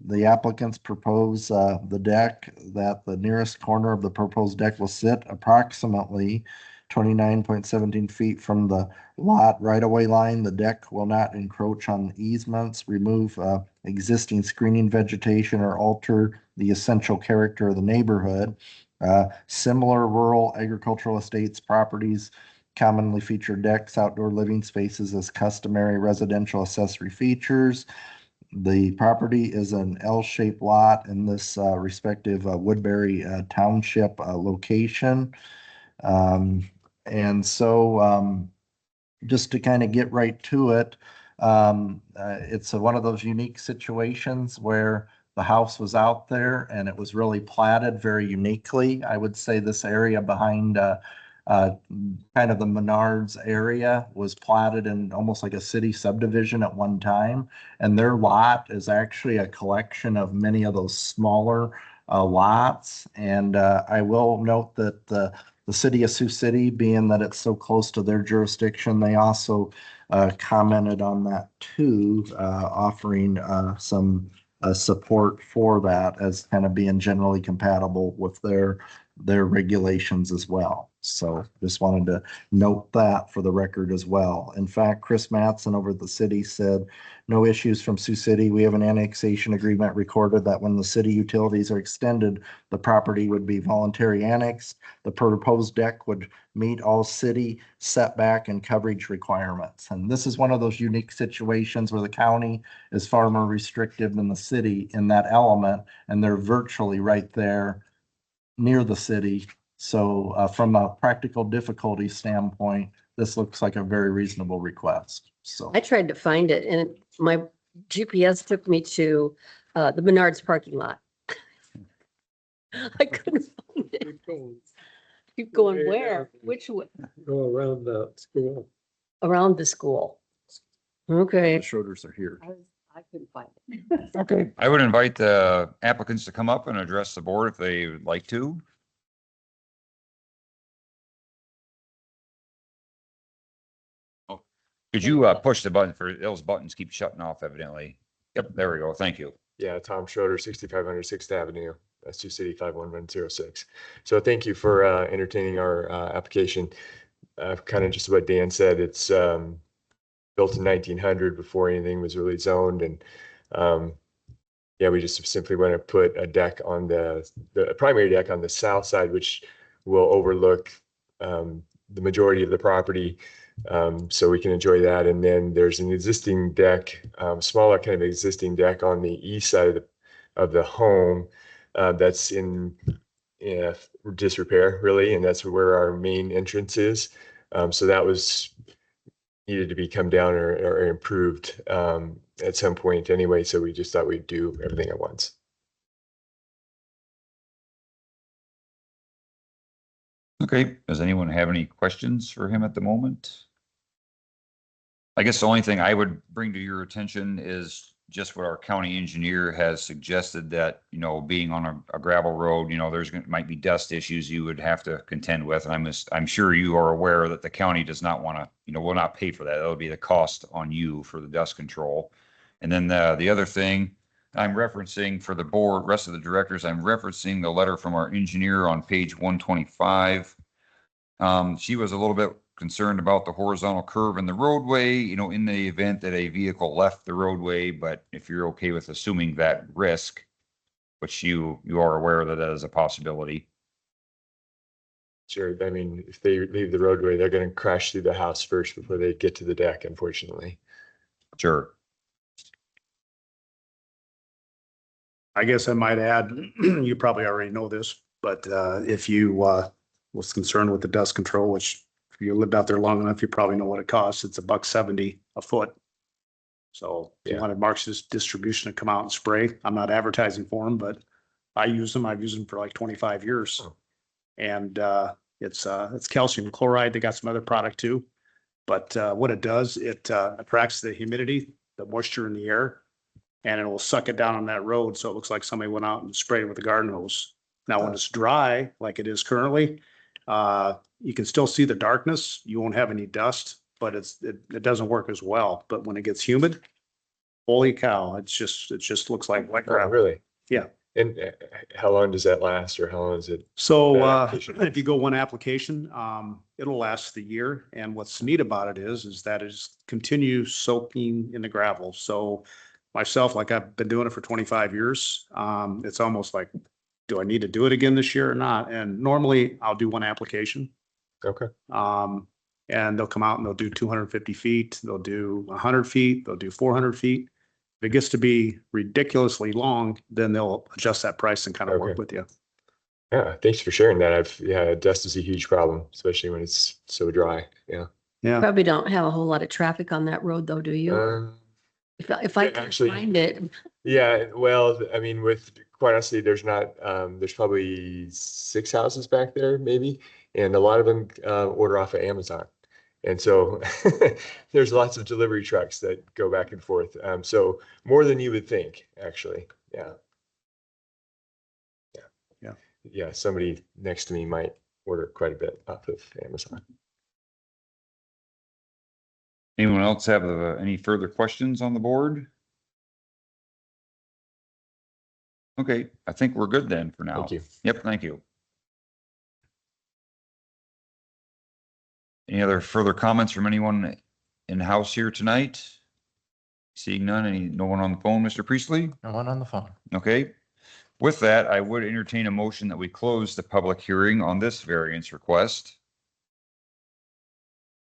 The applicants propose the deck that the nearest corner of the proposed deck will sit approximately 29.17 feet from the lot right-of-way line. The deck will not encroach on easements, remove existing screening vegetation, or alter the essential character of the neighborhood. Similar rural agricultural estates properties commonly feature decks, outdoor living spaces as customary residential accessory features. The property is an L-shaped lot in this respective Woodbury Township location. And so just to kind of get right to it, it's one of those unique situations where the house was out there and it was really platted very uniquely. I would say this area behind kind of the Menards area was platted in almost like a city subdivision at one time. And their lot is actually a collection of many of those smaller lots. And I will note that the city of Sioux City, being that it's so close to their jurisdiction, they also commented on that too, offering some support for that as kind of being generally compatible with their regulations as well. So just wanted to note that for the record as well. In fact, Chris Mattson over at the city said, no issues from Sioux City. We have an annexation agreement recorded that when the city utilities are extended, the property would be voluntary annexed. The proposed deck would meet all city setback and coverage requirements. And this is one of those unique situations where the county is far more restrictive than the city in that element, and they're virtually right there near the city. So from a practical difficulty standpoint, this looks like a very reasonable request. So I tried to find it and my GPS took me to the Menards parking lot. I couldn't find it. Keep going where? Which way? Go around the school. Around the school. Okay. the Schroeders are here. I couldn't find it. Okay. I would invite the applicants to come up and address the board if they would like to. Oh, could you push the button for those buttons keep shutting off evidently? Yep, there we go. Thank you. Yeah, Tom Schroeder, 6500 6th Avenue, that's Sioux City 51106. So thank you for entertaining our application. Kind of just what Dan said, it's built in 1900 before anything was really zoned. And yeah, we just simply want to put a deck on the primary deck on the south side, which will overlook the majority of the property. So we can enjoy that. And then there's an existing deck, smaller kind of existing deck on the east side of the home that's in disrepair really. And that's where our main entrance is. So that was needed to be come down or improved at some point anyway. So we just thought we'd do everything at once. Okay. Does anyone have any questions for him at the moment? I guess the only thing I would bring to your attention is just what our county engineer has suggested, that, you know, being on a gravel road, you know, might be dust issues you would have to contend with. And I'm sure you are aware that the county does not want to, you know, will not pay for that. That'll be the cost on you for the dust control. And then the other thing I'm referencing for the board, rest of the directors, I'm referencing the letter from our engineer on page 125. She was a little bit concerned about the horizontal curve in the roadway, you know, in the event that a vehicle left the roadway. But if you're okay with assuming that risk, which you are aware that that is a possibility. Sure. I mean, if they leave the roadway, they're going to crash through the house first before they get to the deck, unfortunately. Sure. I guess I might add, you probably already know this, but if you was concerned with the dust control, which if you lived out there long enough, you probably know what it costs. It's $1.70 a foot. So if you wanted Marx's distribution to come out and spray, I'm not advertising for them, but I use them. I've used them for like 25 years. Oh. And it's calcium chloride. They got some other product too. But what it does, it attracts the humidity, the moisture in the air, and it will suck it down on that road. So it looks like somebody went out and sprayed it with a garden hose. Now, when it's dry, like it is currently, you can still see the darkness. You won't have any dust, but it doesn't work as well. But when it gets humid, holy cow, it just looks like wet Oh, gravel. really? Yeah. And how long does that last, or how long is it? So That application. if you go one application, it'll last the year. And what's neat about it is that it continues soaking in the gravel. So myself, like I've been doing it for 25 years. It's almost like, do I need to do it again this year or not? And normally I'll do one application. Okay. And they'll come out and they'll do 250 feet. They'll do 100 feet. They'll do 400 feet. If it gets to be ridiculously long, then they'll adjust that price and kind of work Okay. with you. Yeah. Thanks for sharing that. Dust is a huge problem, especially when it's so dry. Yeah. Yeah. Probably don't have a whole lot of traffic on that road though, do you? If I yeah, can actually- find it, Yeah. Well, I mean, quite honestly, there's probably 6 houses back there, maybe. And a lot of them order off of Amazon. And so there's lots of delivery trucks that go back and forth. So more than you would think, actually. Yeah. Yeah. Yeah. Yeah. Somebody next to me might order quite a bit off of Amazon. Anyone else have any further questions on the board? Okay, I think we're good then for now. Thank you. Yep, thank you. Any other further comments from anyone in the house here tonight? Seeing none, no one on the phone, Mr. Priestley? No one on the phone. Okay. With that, I would entertain a motion that we close the public hearing on this variance request.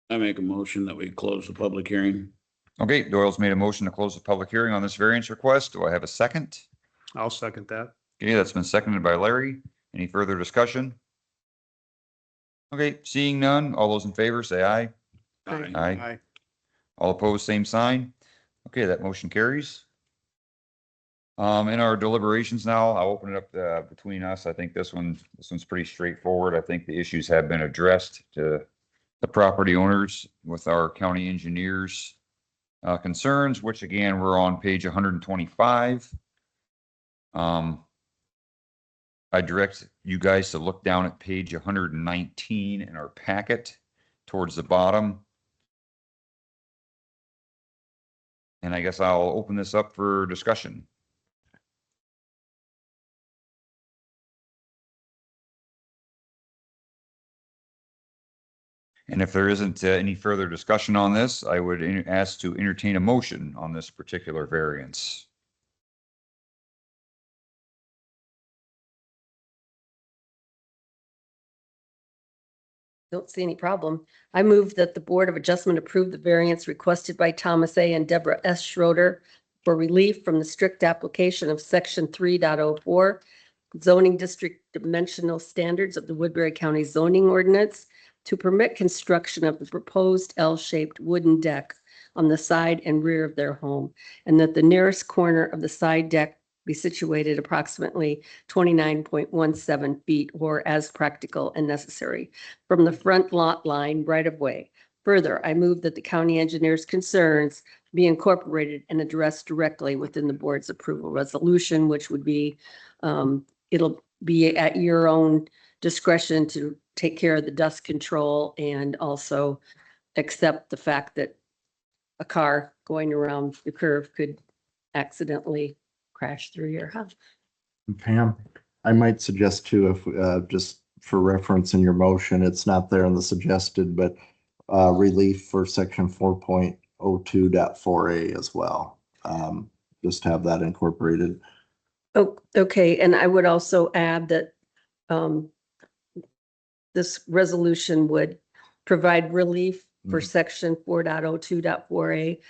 I make a motion that we close the public hearing. Okay, Doyle's made a motion to close the public hearing on this variance request. Do I have a second? I'll second that. Okay, that's been seconded by Larry. Any further discussion? Okay, seeing none, all those in favor say aye. Aye. Aye. All opposed, same sign. Okay, that motion carries. In our deliberations now, I'll open it up between us. I think this one's pretty straightforward. I think the issues have been addressed to the property owners with our county engineers concerns, which again, we're on page 125. I direct you guys to look down at page 119 in our packet towards the bottom. And I guess I'll open this up for discussion. And if there isn't any further discussion on this, I would ask to entertain a motion on this particular variance. Don't see any problem. I move that the Board of Adjustment approve the variance requested by Thomas A. and Deborah S. Schroeder for relief from the strict application of section 3.04 zoning district dimensional standards of the Woodbury County zoning ordinance to permit construction of the proposed L-shaped wooden deck on the side and rear of their home, and that the nearest corner of the side deck be situated approximately 29.17 feet or as practical and necessary from the front lot line right of way. Further, I move that the county engineer's concerns be incorporated and addressed directly within the board's approval resolution, which would be, it'll be at your own discretion to take care of the dust control and also accept the fact that a car going around the curve could accidentally crash through your house. Pam, I might suggest too, if just for reference in your motion, it's not there in the suggested, but relief for section 4.02.4A as well. Just have that incorporated. Oh, okay. And I would also add that this resolution would provide relief for section 4.02.4A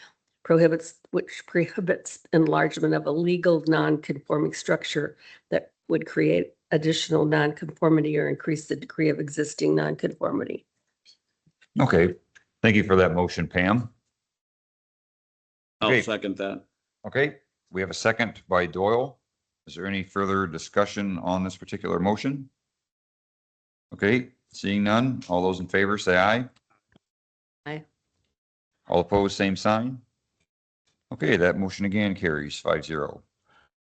which prohibits enlargement of a legal non-conforming structure that would create additional non-conformity or increase the degree of existing non-conformity. Okay, thank you for that motion, Pam. I'll Okay. second that. Okay, we have a second by Doyle. Is there any further discussion on this particular motion? Okay, seeing none, all those in favor say aye. Aye. All opposed, same sign. Okay, that motion again carries 5-0.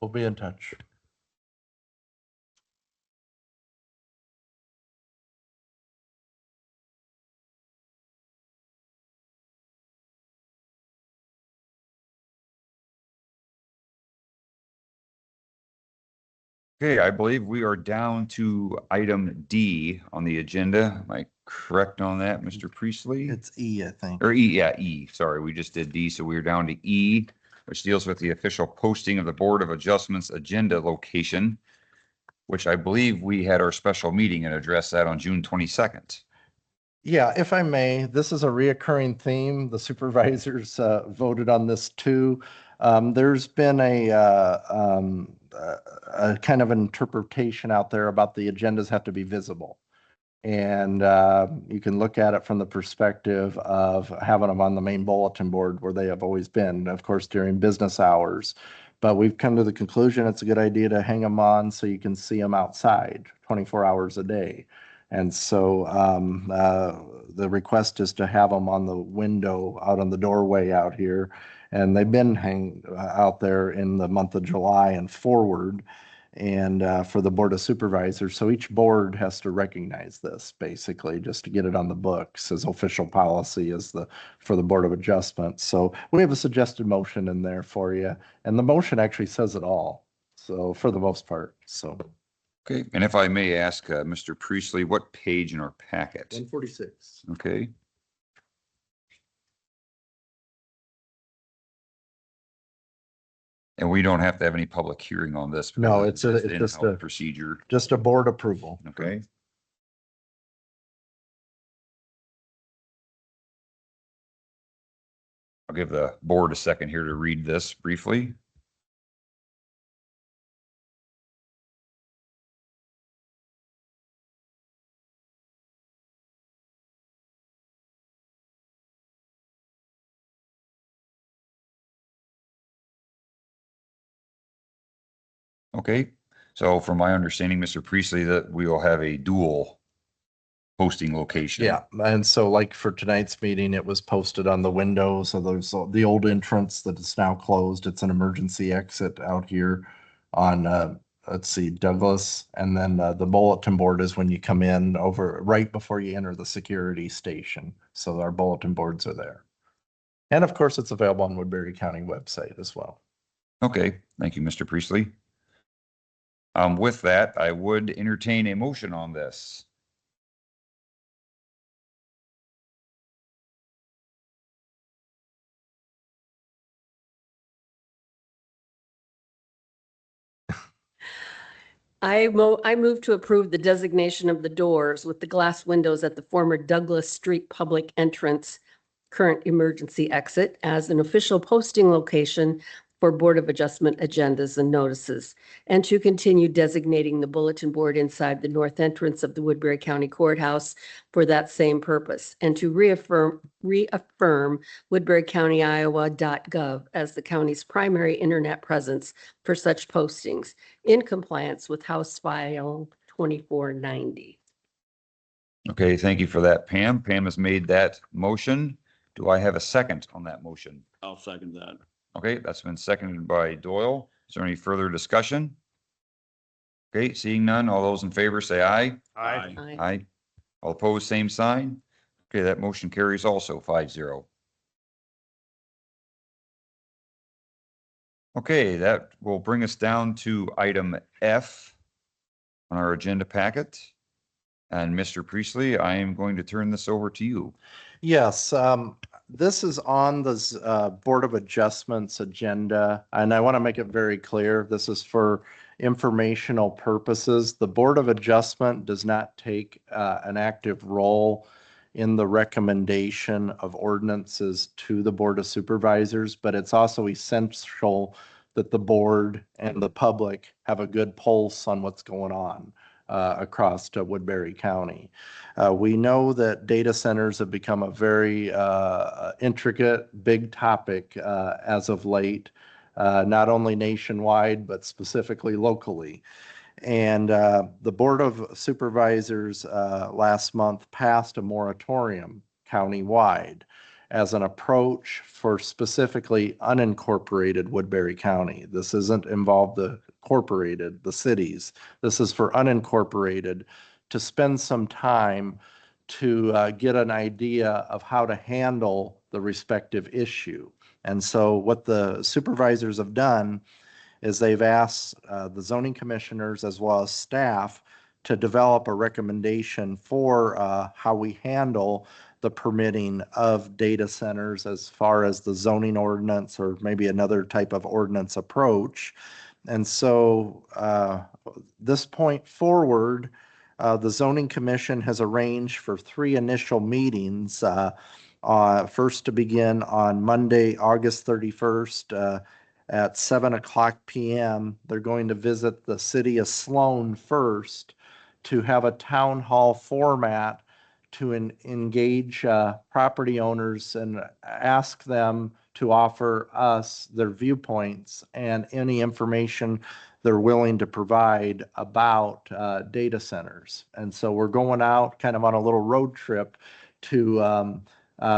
We'll be in touch. Okay, I believe we are down to item D on the agenda. Am I correct on that, Mr. Priestley? It's E, I think. Or E, yeah, E. Sorry, we just did D, so we're down to E, which deals with the official posting of the Board of Adjustments agenda location, which I believe we had our special meeting and addressed that on June 22nd. Yeah, if I may, this is a reoccurring theme. The supervisors voted on this too. There's been a kind of interpretation out there about the agendas have to be visible. And you can look at it from the perspective of having them on the main bulletin board where they have always been, of course, during business hours. But we've come to the conclusion it's a good idea to hang them on so you can see them outside 24 hours a day. And so the request is to have them on the window out on the doorway out here. And they've been hanging out there in the month of July and forward, and for the Board of Supervisors. So each board has to recognize this basically just to get it on the books as official policy for the Board of Adjustment. So we have a suggested motion in there for you. And the motion actually says it all. So for the most part, so Okay, and if I may ask, Mr. Priestley, what page in our packet? 146. Okay. And we don't have to have any public hearing on this. because No, it's just in-house a- procedure. Just a board approval. Okay. I'll give the board a second here to read this briefly. Okay, so from my understanding, Mr. Priestley, that we will have a dual posting location. Yeah, and so like for tonight's meeting, it was posted on the window. So there's the old entrance that is now closed. It's an emergency exit out here on, let's see, Douglas. And then the bulletin board is when you come in over right before you enter the security station. So our bulletin boards are there. And of course, it's available on Woodbury County website as well. Okay, thank you, Mr. Priestley. With that, I would entertain a motion on this. I move to approve the designation of the doors with the glass windows at the former Douglas Street public entrance, current emergency exit, as an official posting location for Board of Adjustment agendas and notices, and to continue designating the bulletin board inside the north entrance of the Woodbury County Courthouse for that same purpose, and to reaffirm woodburycountyoiowa.gov as the county's primary internet presence for such postings in compliance with House File 2490. Okay, thank you for that, Pam. Pam has made that motion. Do I have a second on that motion? I'll second that. Okay, that's been seconded by Doyle. Is there any further discussion? Okay, seeing none, all those in favor say aye. Aye. Aye. All opposed, same sign. Okay, that motion carries also 5-0. Okay, that will bring us down to item F on our agenda packet. And Mr. Priestley, I am going to turn this over to you. Yes, this is on the Board of Adjustments agenda, and I want to make it very clear, this is for informational purposes. The Board of Adjustment does not take an active role in the recommendation of ordinances to the Board of Supervisors, but it's also essential that the board and the public have a good pulse on what's going on across to Woodbury County. We know that data centers have become a very intricate, big topic as of late, not only nationwide, but specifically locally. And the Board of Supervisors last month passed a moratorium countywide as an approach for specifically unincorporated Woodbury County. This isn't involved the incorporated, the cities. This is for unincorporated to spend some time to get an idea of how to handle the respective issue. And so what the supervisors have done is they've asked the zoning commissioners as well as staff to develop a recommendation for how we handle the permitting of data centers as far as the zoning ordinance or maybe another type of ordinance approach. And so this point forward, the zoning commission has arranged for 3 initial meetings, first to begin on Monday, August 31st, at 7:00 p.m. They're going to visit the city of Sloan first to have a town hall format to engage property owners and ask them to offer us their viewpoints and any information they're willing to provide about data centers. And so we're going out kind of on a little road trip to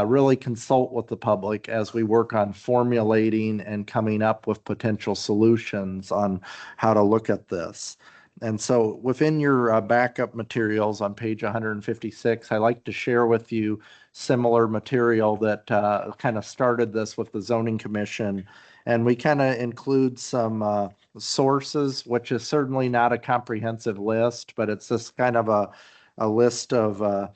really consult with the public as we work on formulating and coming up with potential solutions on how to look at this. And so within your backup materials on page 156, I like to share with you similar material that kind of started this with the zoning commission And we kind of include some sources, which is certainly not a comprehensive list, but it's just kind of a list of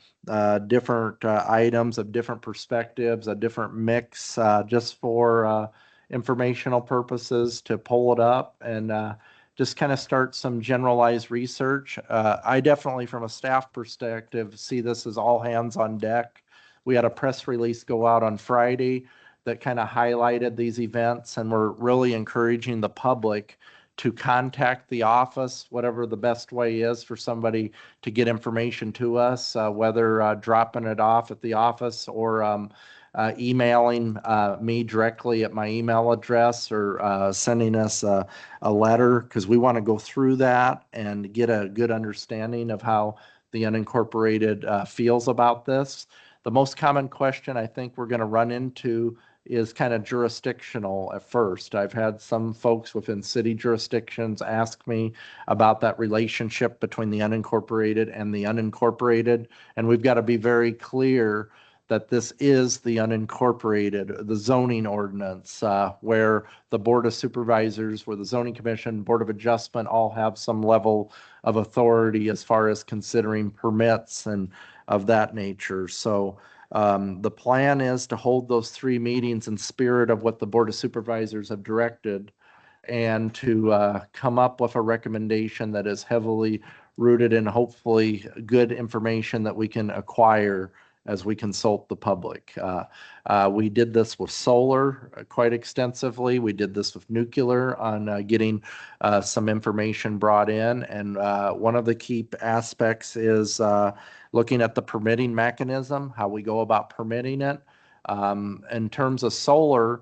different items of different perspectives, a different mix, just for informational purposes to pull it up and just kind of start some generalized research. I definitely, from a staff perspective, see this as all hands on deck. We had a press release go out on Friday that kind of highlighted these events, and we're really encouraging the public to contact the office, whatever the best way is for somebody to get information to us, whether dropping it off at the office or emailing me directly at my email address or sending us a letter, because we want to go through that and get a good understanding of how the unincorporated feels about this. The most common question I think we're going to run into is kind of jurisdictional at first. I've had some folks within city jurisdictions ask me about that relationship between the unincorporated and the unincorporated. And we've got to be very clear that this is the unincorporated, the zoning ordinance, where the Board of Supervisors, where the Zoning Commission, Board of Adjustment all have some level of authority as far as considering permits and of that nature. So the plan is to hold those 3 meetings in spirit of what the Board of Supervisors have directed, and to come up with a recommendation that is heavily rooted in hopefully good information that we can acquire as we consult the public. We did this with solar quite extensively. We did this with nuclear on getting some information brought in. And one of the key aspects is looking at the permitting mechanism, how we go about permitting it. In terms of solar,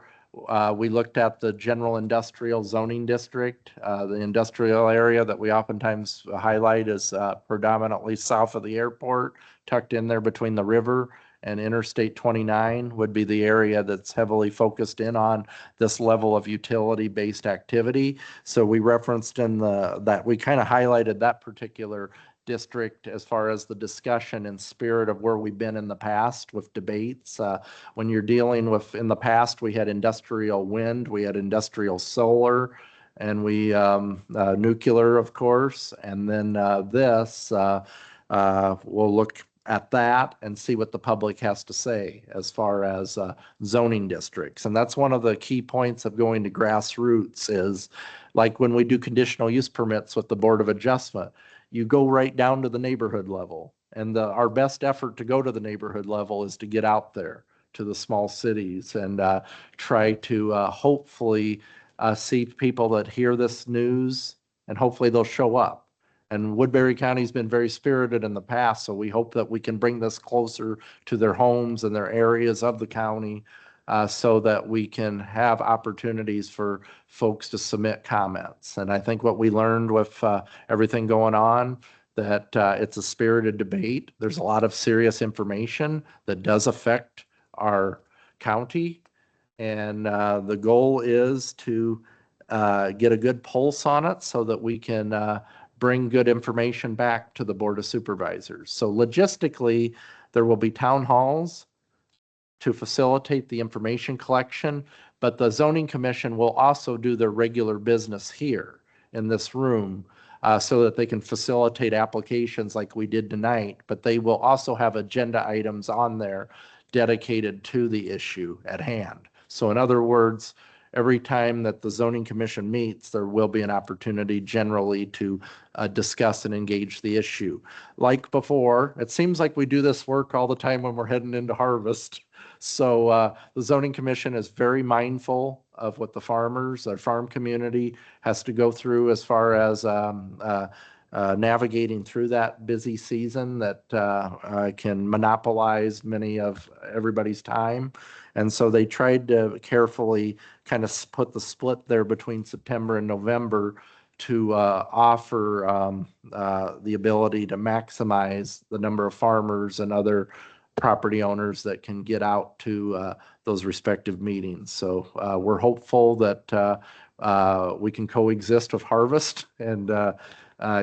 we looked at the general industrial zoning district. The industrial area that we oftentimes highlight is predominantly south of the airport, tucked in there between the river and Interstate 29 would be the area that's heavily focused in on this level of utility-based activity. So we referenced in that we kind of highlighted that particular district as far as the discussion and spirit of where we've been in the past with debates. When you're dealing with, in the past, we had industrial wind, we had industrial solar, and we nuclear, of course. And then we'll look at that and see what the public has to say as far as zoning districts. And that's one of the key points of going to grassroots is like when we do conditional use permits with the Board of Adjustment, you go right down to the neighborhood level. And our best effort to go to the neighborhood level is to get out there to the small cities and try to hopefully see people that hear this news, and hopefully they'll show up. And Woodbury County's been very spirited in the past, so we hope that we can bring this closer to their homes and their areas of the county so that we can have opportunities for folks to submit comments. And I think what we learned with everything going on, that it's a spirited debate. There's a lot of serious information that does affect our county. And the goal is to get a good pulse on it so that we can bring good information back to the Board of Supervisors. So logistically, there will be town halls to facilitate the information collection, but the Zoning Commission will also do their regular business here in this room so that they can facilitate applications like we did tonight, but they will also have agenda items on there dedicated to the issue at hand. So in other words, every time that the Zoning Commission meets, there will be an opportunity generally to discuss and engage the issue. Like before, it seems like we do this work all the time when we're heading into harvest. So the Zoning Commission is very mindful of what the farmers, our farm community has to go through as far as navigating through that busy season that can monopolize many of everybody's time. And so they tried to carefully kind of put the split there between September and November to offer the ability to maximize the number of farmers and other property owners that can get out to those respective meetings. So we're hopeful that we can coexist with harvest and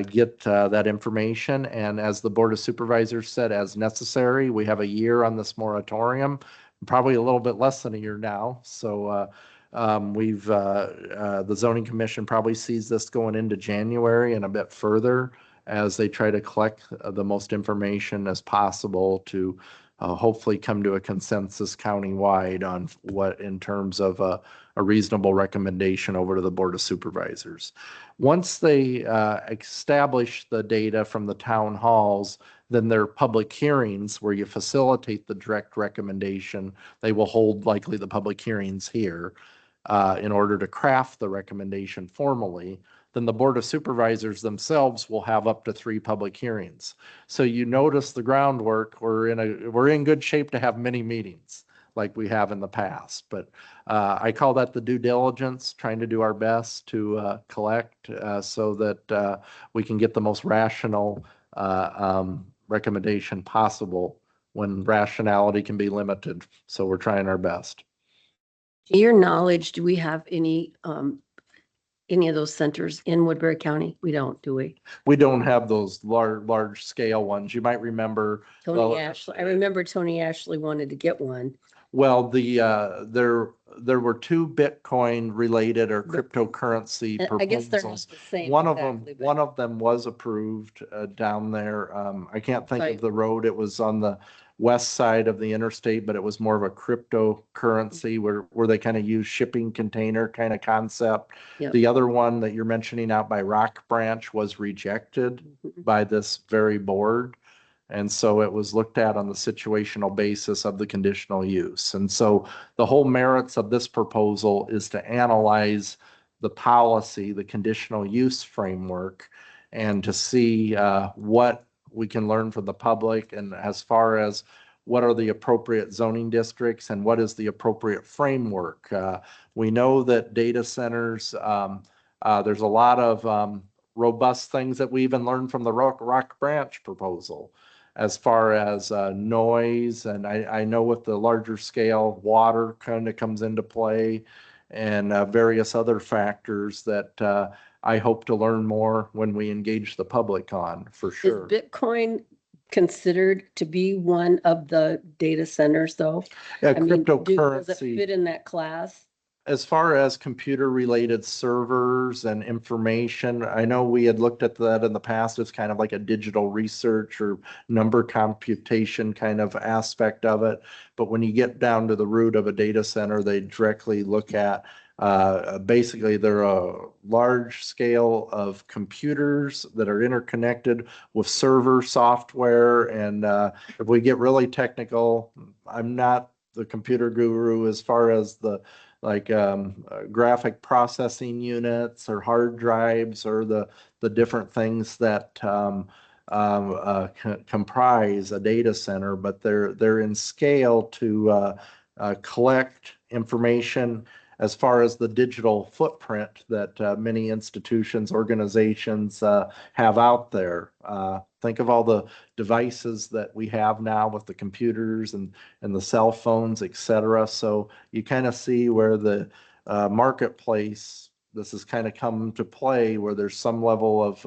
get that information. And as the Board of Supervisors said, as necessary, we have a year on this moratorium, probably a little bit less than a year now. So The zoning commission probably sees this going into January and a bit further as they try to collect the most information as possible to hopefully come to a consensus countywide on what in terms of a reasonable recommendation over to the Board of Supervisors. Once they establish the data from the town halls, then there are public hearings where you facilitate the direct recommendation. They will hold likely the public hearings here in order to craft the recommendation formally. Then the Board of Supervisors themselves will have up to 3 public hearings. So you notice the groundwork. We're in good shape to have many meetings like we have in the past. But I call that the due diligence, trying to do our best to collect so that we can get the most rational recommendation possible when rationality can be limited. So we're trying our best. To your knowledge, do we have any of those centers in Woodbury County? We don't, do we? We don't have those large scale ones. You might remember. Tony Ashley, I remember Tony Ashley wanted to get one. Well, there were 2 Bitcoin related or cryptocurrency I guess they're not proposals. the same. One exactly, but- of them was approved down there. I can't think Right. of the road. It was on the west side of the interstate, but it was more of a cryptocurrency where they kind of use shipping container kind of concept. Yep. The other one that you're mentioning out by Rock Branch was rejected by this very board. And so it was looked at on the situational basis of the conditional use. And so the whole merits of this proposal is to analyze the policy, the conditional use framework, and to see what we can learn from the public, and as far as what are the appropriate zoning districts and what is the appropriate framework. We know that data centers, there's a lot of robust things that we even learned from the Rock Branch proposal as far as noise. And I know with the larger scale, water kind of comes into play, and various other factors that I hope to learn more when we engage the public on, for sure. Is Bitcoin considered to be one of the data centers though? Yeah, I mean, does it cryptocurrency. fit in that class? As far as computer related servers and information, I know we had looked at that in the past as kind of like a digital research or number computation kind of aspect of it. But when you get down to the root of a data center, they directly look at basically they're a large scale of computers that are interconnected with server software. And if we get really technical, I'm not the computer guru as far as the graphic processing units or hard drives or the different things that comprise a data center, but they're in scale to collect information as far as the digital footprint that many institutions, organizations have out there. Think of all the devices that we have now with the computers and the cell phones, et cetera. So you kind of see where the marketplace, this has kind of come to play, where there's some level of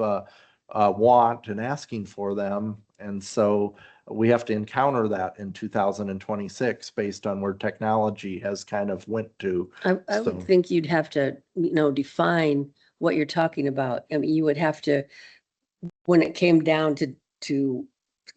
want and asking for them. And so we have to encounter that in 2026 based on where technology has kind of went to. I would think you'd have to, define what you're talking about. I mean, you would have to, when it came down to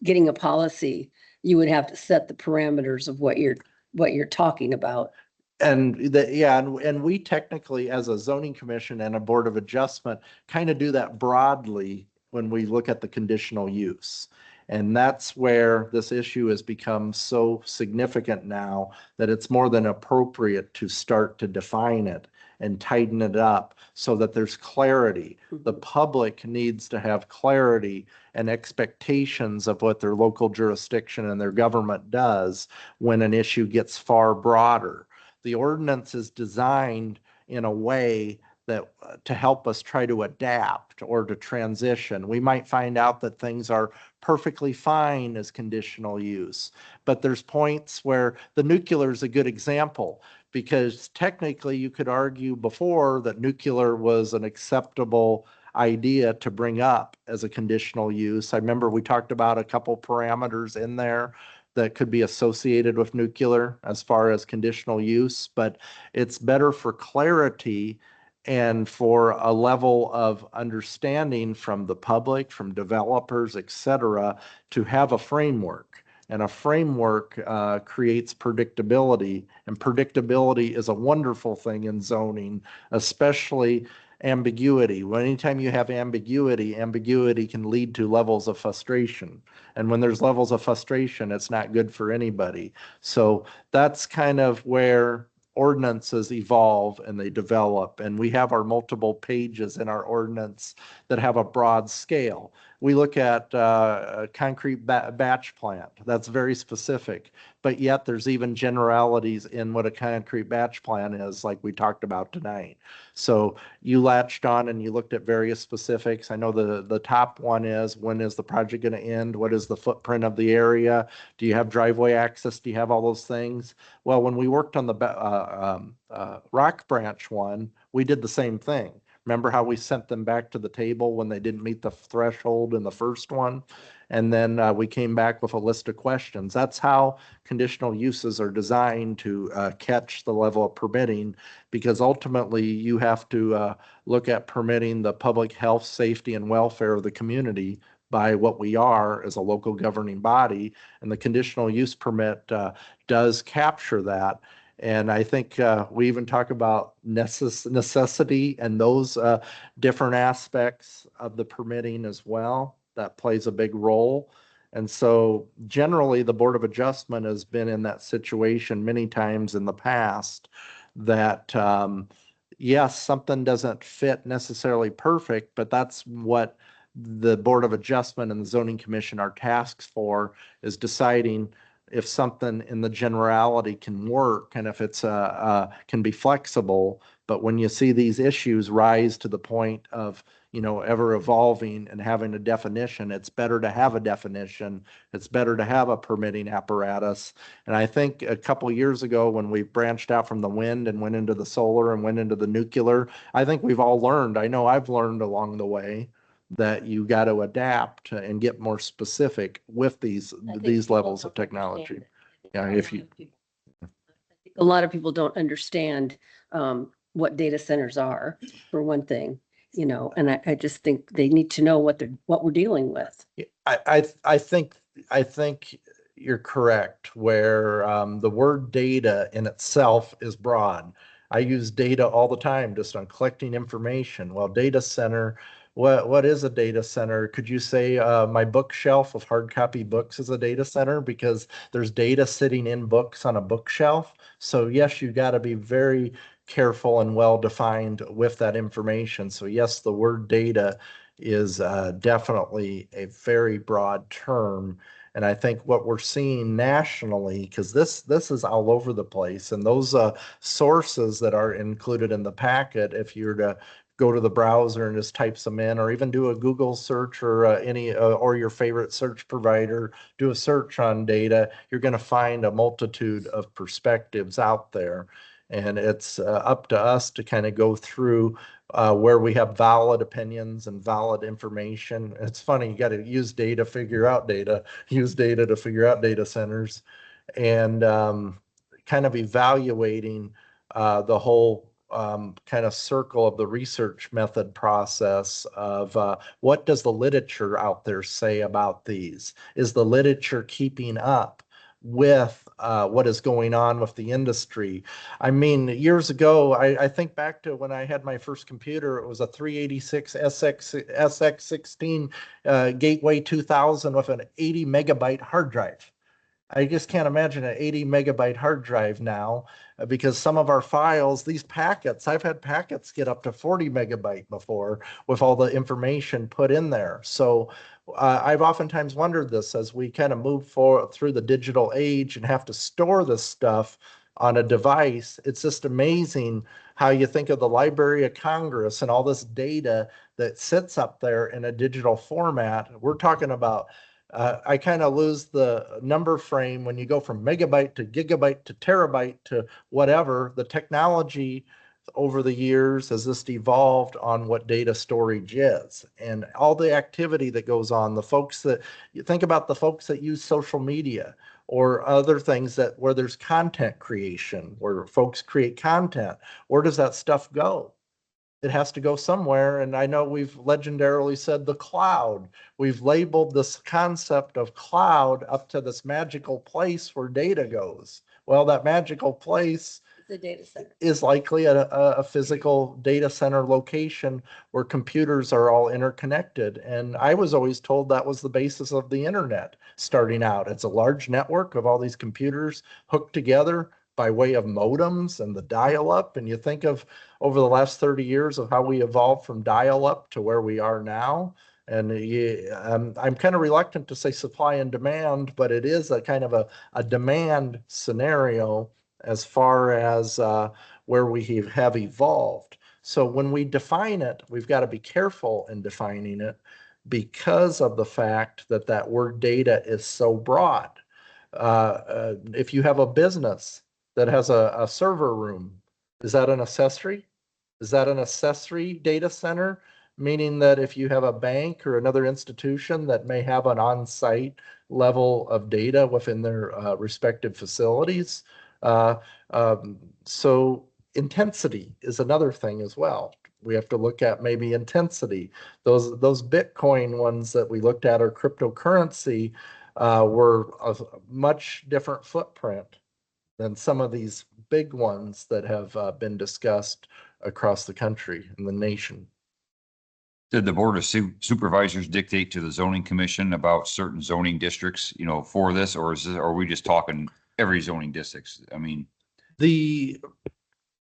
getting a policy, you would have to set the parameters of what you're talking about. And and we technically, as a zoning commission and a board of adjustment, kind of do that broadly when we look at the conditional use. And that's where this issue has become so significant now that it's more than appropriate to start to define it and tighten it up so that there's clarity. The public needs to have clarity and expectations of what their local jurisdiction and their government does when an issue gets far broader. The ordinance is designed in a way that to help us try to adapt or to transition. We might find out that things are perfectly fine as conditional use, but there's points where the nuclear is a good example, because technically you could argue before that nuclear was an acceptable idea to bring up as a conditional use. I remember we talked about a couple parameters in there that could be associated with nuclear as far as conditional use, but it's better for clarity and for a level of understanding from the public, from developers, et cetera, to have a framework. And a framework creates predictability, and predictability is a wonderful thing in zoning, especially ambiguity. Well, anytime you have ambiguity, ambiguity can lead to levels of frustration. And when there's levels of frustration, it's not good for anybody. So that's kind of where ordinances evolve and they develop. And we have our multiple pages in our ordinance that have a broad scale. We look at a concrete batch plant. That's very specific, but yet there's even generalities in what a concrete batch plant is, like we talked about tonight. So you latched on and you looked at various specifics. I know the top one is, when is the project going to end? What is the footprint of the area? Do you have driveway access? Do you have all those things? Well, when we worked on the Rock Branch one, we did the same thing. Remember how we sent them back to the table when they didn't meet the threshold in the first one? And then we came back with a list of questions. That's how conditional uses are designed to catch the level of permitting, because ultimately you have to look at permitting the public health, safety, and welfare of the community by what we are as a local governing body. And the conditional use permit does capture that. And I think we even talk about necessity and those different aspects of the permitting as well. That plays a big role. And so generally, the Board of Adjustment has been in that situation many times in the past that, yes, something doesn't fit necessarily perfect, but that's what the Board of Adjustment and the Zoning Commission are tasked for, is deciding if something in the generality can work and if it's can be flexible. But when you see these issues rise to the point of, you know, ever evolving and having a definition, it's better to have a definition. It's better to have a permitting apparatus. And I think a couple of years ago, when we branched out from the wind and went into the solar and went into the nuclear, I think we've all learned, I know I've learned along the way, that you got to adapt and get more specific with these levels of technology. Yeah, if you, a lot of people don't understand what data centers are, for one thing, you know, and I just think they need to know what we're dealing with. I think you're correct, where the word data in itself is broad. I use data all the time just on collecting information. Well, data center, what is a data center? Could you say my bookshelf of hard copy books is a data center because there's data sitting in books on a bookshelf? So yes, you got to be very careful and well defined with that information. So yes, the word data is definitely a very broad term. And I think what we're seeing nationally, because this is all over the place, and those sources that are included in the packet, if you're to go to the browser and just type them in, or even do a Google search or any or your favorite search provider, do a search on data, you're going to find a multitude of perspectives out there. And it's up to us to kind of go through where we have valid opinions and valid information. It's funny, you got to use data, figure out data, use data to figure out data centers, and kind of evaluating the whole kind of circle of the research method process of what does the literature out there say about these? Is the literature keeping up with what is going on with the industry? I mean, years ago, I think back to when I had my first computer, it was a 386 SX16 Gateway 2000 with an 80 megabyte hard drive. I just can't imagine an 80 megabyte hard drive now because some of our files, these packets, I've had packets get up to 40 megabyte before with all the information put in there. So I've oftentimes wondered this as we kind of move forward through the digital age and have to store this stuff on a device. It's just amazing how you think of the Library of Congress and all this data that sits up there in a digital format. We're talking about I kind of lose the number frame when you go from megabyte to gigabyte to terabyte to whatever. The technology over the years has just evolved on what data storage is and all the activity that goes on. The folks that you think about, the folks that use social media. or other things that where there's content creation, where folks create content. Where does that stuff go? It has to go somewhere. And I know we've legendarily said the cloud. We've labeled this concept of cloud up to this magical place where data goes. Well, that magical place The data center. is likely a physical data center location where computers are all interconnected. And I was always told that was the basis of the internet starting out. It's a large network of all these computers hooked together by way of modems and the dial-up. And you think of over the last 30 years of how we evolved from dial-up to where we are now. And I'm kind of reluctant to say supply and demand, but it is a kind of a demand scenario as far as where we have evolved. So when we define it, we've got to be careful in defining it because of the fact that that word data is so broad. If you have a business that has a server room, is that an accessory? Is that an accessory data center? Meaning that if you have a bank or another institution that may have an on-site level of data within their respective facilities. So intensity is another thing as well. We have to look at maybe intensity. Those Bitcoin ones that we looked at, or cryptocurrency, were a much different footprint than some of these big ones that have been discussed across the country and the nation. Did the Board of Supervisors dictate to the zoning commission about certain zoning districts, for this, or are we just talking every zoning districts? I mean, the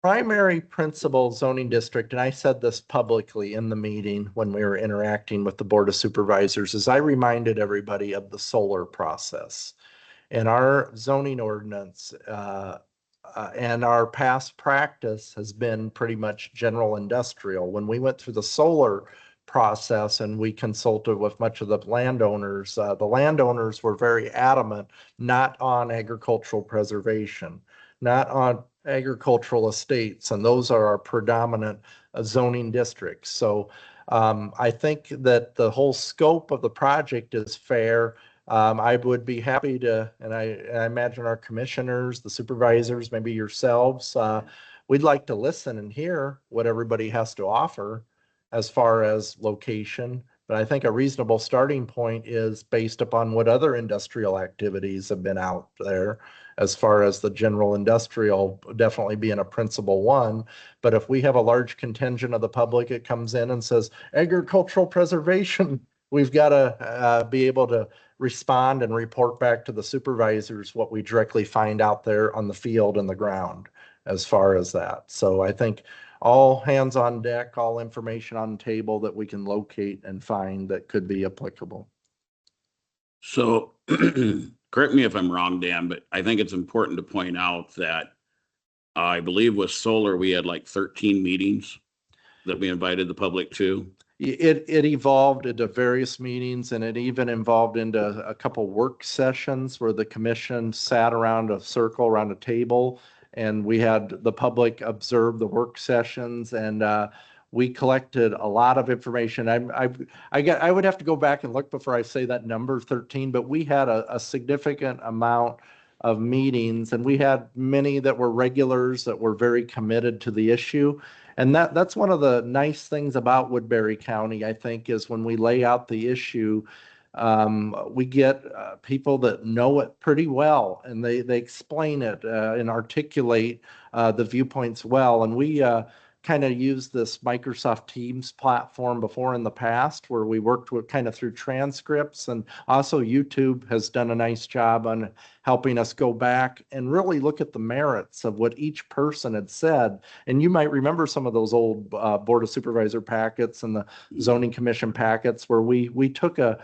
primary principal zoning district, and I said this publicly in the meeting when we were interacting with the Board of Supervisors, is I reminded everybody of the solar process. And our zoning ordinance and our past practice has been pretty much general industrial. When we went through the solar process and we consulted with much of the landowners were very adamant not on agricultural preservation, not on agricultural estates, and those are our predominant zoning districts. So I think that the whole scope of the project is fair. I would be happy to, and I imagine our commissioners, the supervisors, maybe yourselves, we'd like to listen and hear what everybody has to offer as far as location. But I think a reasonable starting point is based upon what other industrial activities have been out there, as far as the general industrial definitely being a principal one. But if we have a large contingent of the public, it comes in and says agricultural preservation, we've got to be able to respond and report back to the supervisors what we directly find out there on the field and the ground as far as that. So I think all hands on deck, all information on the table that we can locate and find that could be applicable. So correct me if I'm wrong, Dan, but I think it's important to point out that I believe with solar, we had like 13 meetings that we invited the public to. It evolved into various meetings, and it even involved into a couple work sessions where the commission sat around a circle, around a table, and we had the public observe the work sessions, and we collected a lot of information. I would have to go back and look before I say that number 13, but we had a significant amount of meetings, and we had many that were regulars that were very committed to the issue. And that's one of the nice things about Woodbury County, I think, is when we lay out the issue, we get people that know it pretty well, and they explain it and articulate the viewpoints well. And we kind of used this Microsoft Teams platform before in the past, where we worked with kind of through transcripts, and also YouTube has done a nice job on helping us go back and really look at the merits of what each person had said. And you might remember some of those old Board of Supervisor packets and the Zoning Commission packets where we took a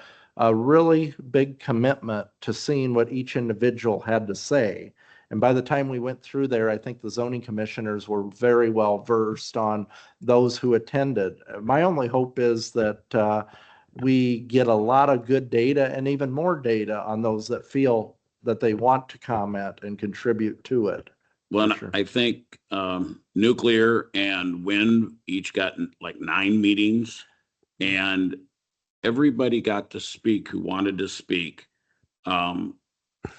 really big commitment to seeing what each individual had to say. And by the time we went through there, I think the zoning commissioners were very well versed on those who attended. My only hope is that we get a lot of good data and even more data on those that feel that they want to comment and contribute to it. Well, Sure. I think nuclear and wind each got like 9 meetings, and everybody got to speak who wanted to speak.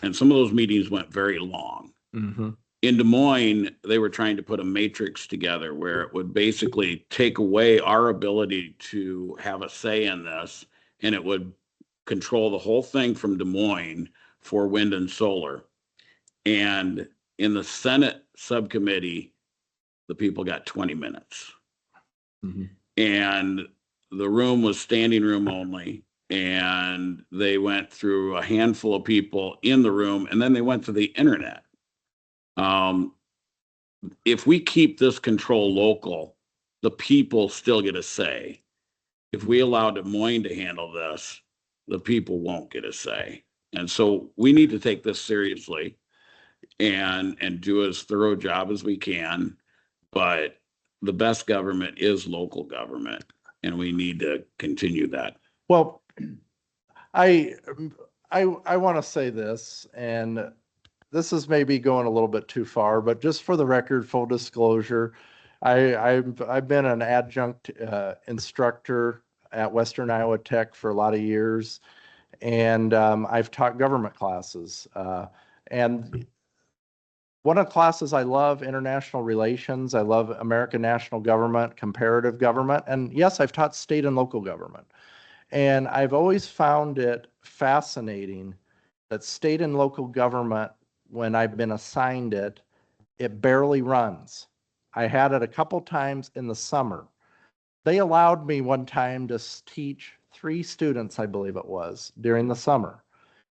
And some of those meetings went very long. Mhm. In Des Moines, they were trying to put a matrix together where it would basically take away our ability to have a say in this, and it would control the whole thing from Des Moines for wind and solar. And in the Senate subcommittee, the people got 20 minutes. Mhm. And the room was standing room only. And they went through a handful of people in the room, and then they went to the internet. If we keep this control local, the people still get a say. If we allow Des Moines to handle this, the people won't get a say. And so we need to take this seriously and do as thorough a job as we can. But the best government is local government, and we need to continue that. Well, I want to say this, and this is maybe going a little bit too far, but just for the record, full disclosure, I've been an adjunct instructor at Western Iowa Tech for a lot of years, and I've taught government classes. And one of the classes I love, international relations. I love American national government, comparative government, and yes, I've taught state and local government. And I've always found it fascinating that state and local government, when I've been assigned it, it barely runs. I had it a couple times in the summer. They allowed me one time to teach 3 students, I believe it was, during the summer.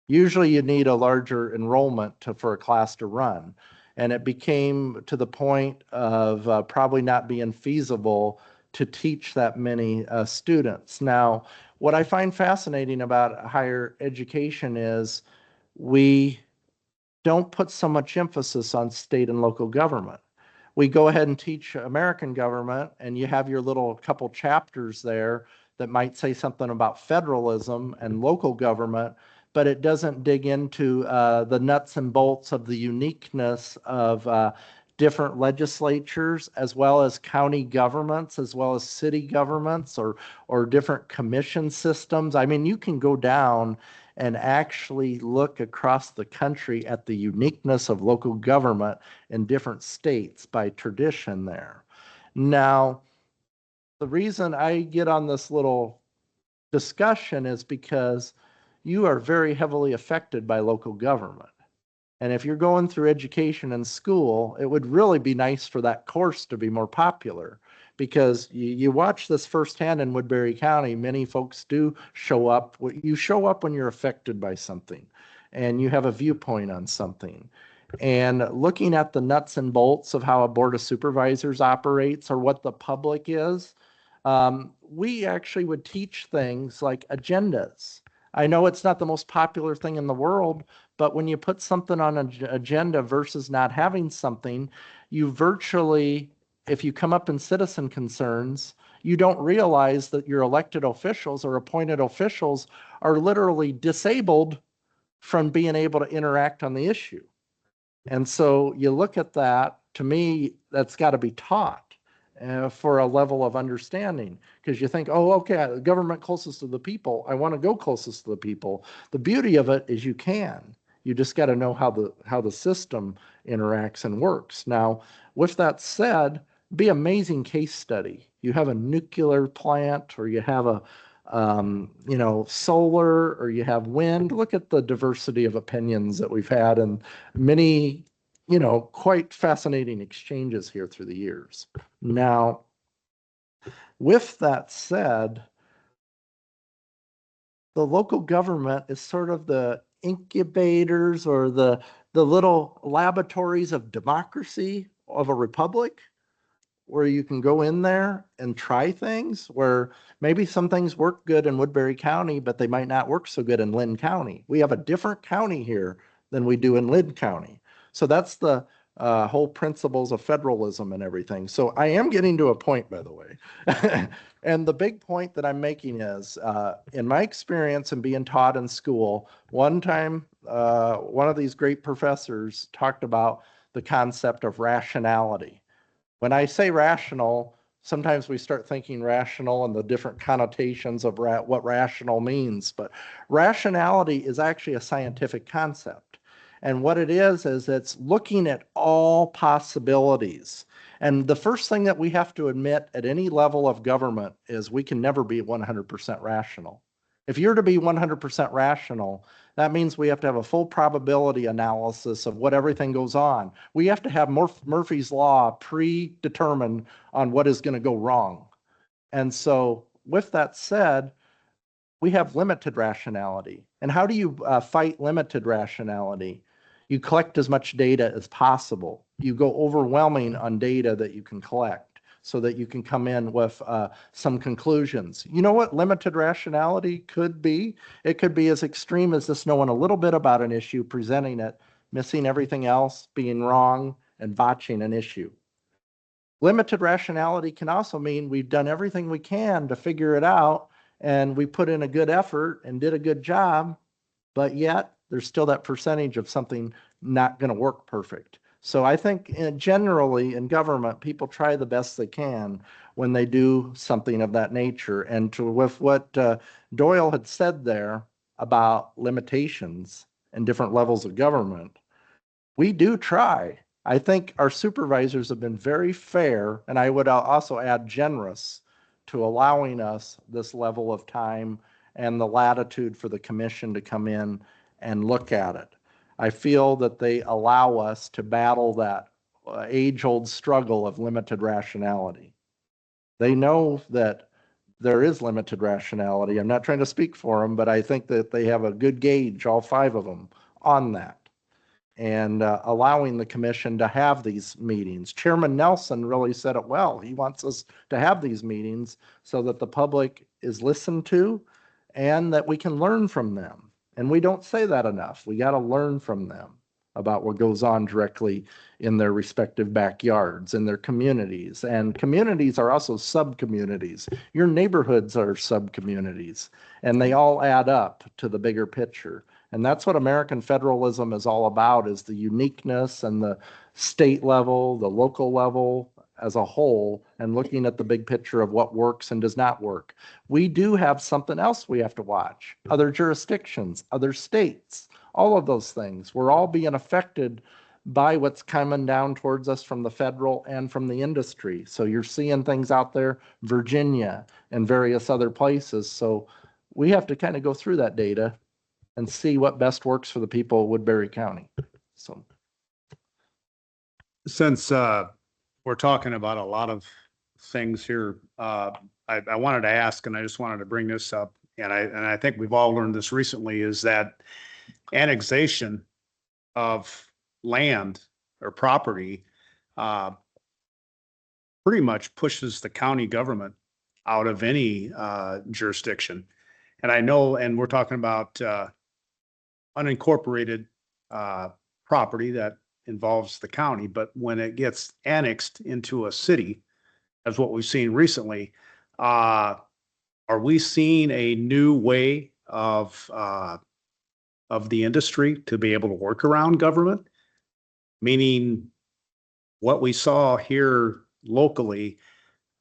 Usually you need a larger enrollment for a class to run. And it became to the point of probably not being feasible to teach that many students. Now, what I find fascinating about higher education is we don't put so much emphasis on state and local government. We go ahead and teach American government, and you have your little couple chapters there that might say something about federalism and local government, but it doesn't dig into the nuts and bolts of the uniqueness of different legislatures, as well as county governments, as well as city governments, or different commission systems. I mean, you can go down and actually look across the country at the uniqueness of local government in different states by tradition there. Now, the reason I get on this little discussion is because you are very heavily affected by local government. And if you're going through education and school, it would really be nice for that course to be more popular, because you watch this firsthand in Woodbury County. Many folks do show up. You show up when you're affected by something and you have a viewpoint on something. And looking at the nuts and bolts of how a board of supervisors operates or what the public is, we actually would teach things like agendas. I know it's not the most popular thing in the world, but when you put something on an agenda versus not having something, you virtually, if you come up in citizen concerns, you don't realize that your elected officials or appointed officials are literally disabled from being able to interact on the issue. And so you look at that, to me, that's got to be taught for a level of understanding, because you think, oh, okay, government closest to the people, I want to go closest to the people. The beauty of it is you can. You just got to know how the system interacts and works. Now, with that said, be amazing case study. You have a nuclear plant, or you have a solar, or you have wind. Look at the diversity of opinions that we've had, and many, quite fascinating exchanges here through the years. Now, with that said, the local government is sort of the incubators or the little laboratories of democracy of a republic, where you can go in there and try things, where maybe some things work good in Woodbury County, but they might not work so good in Lynn County. We have a different county here than we do in Lynn County. So that's the whole principles of federalism and everything. So I am getting to a point, by the way. And the big point that I'm making is, in my experience in being taught in school, one time, one of these great professors talked about the concept of rationality. When I say rational, sometimes we start thinking rational and the different connotations of what rational means, but rationality is actually a scientific concept. And what it is it's looking at all possibilities. And the first thing that we have to admit at any level of government is we can never be 100% rational. If you're to be 100% rational, that means we have to have a full probability analysis of what everything goes on. We have to have Murphy's Law predetermined on what is going to go wrong. And so with that said, we have limited rationality. And how do you fight limited rationality? You collect as much data as possible. You go overwhelming on data that you can collect so that you can come in with some conclusions. You know what limited rationality could be? It could be as extreme as just knowing a little bit about an issue, presenting it, missing everything else, being wrong, and botching an issue. Limited rationality can also mean we've done everything we can to figure it out, and we put in a good effort and did a good job, but yet there's still that percentage of something not going to work perfect. So I think generally in government, people try the best they can when they do something of that nature. And with what Doyle had said there about limitations and different levels of government, we do try. I think our supervisors have been very fair, and I would also add generous to allowing us this level of time and the latitude for the commission to come in and look at it. I feel that they allow us to battle that age-old struggle of limited rationality. They know that there is limited rationality. I'm not trying to speak for them, but I think that they have a good gauge, all five of them, on that. And allowing the commission to have these meetings. Chairman Nelson really said it well. He wants us to have these meetings so that the public is listened to and that we can learn from them. And we don't say that enough. We got to learn from them about what goes on directly in their respective backyards, in their communities. And communities are also sub-communities. Your neighborhoods are sub-communities, and they all add up to the bigger picture. And that's what American federalism is all about, is the uniqueness and the state level, the local level as a whole, and looking at the big picture of what works and does not work. We do have something else we have to watch. Other jurisdictions, other states, all of those things. We're all being affected by what's coming down towards us from the federal and from the industry. So you're seeing things out there, Virginia and various other places. So we have to kind of go through that data and see what best works for the people of Woodbury County. So, Since we're talking about a lot of things here, I wanted to ask, and I just wanted to bring this up, and I think we've all learned this recently, is that annexation of land or property pretty much pushes the county government out of any jurisdiction. And I know, and we're talking about unincorporated property that involves the county, but when it gets annexed into a city, as what we've seen recently, are we seeing a new way of the industry to be able to work around government? Meaning what we saw here locally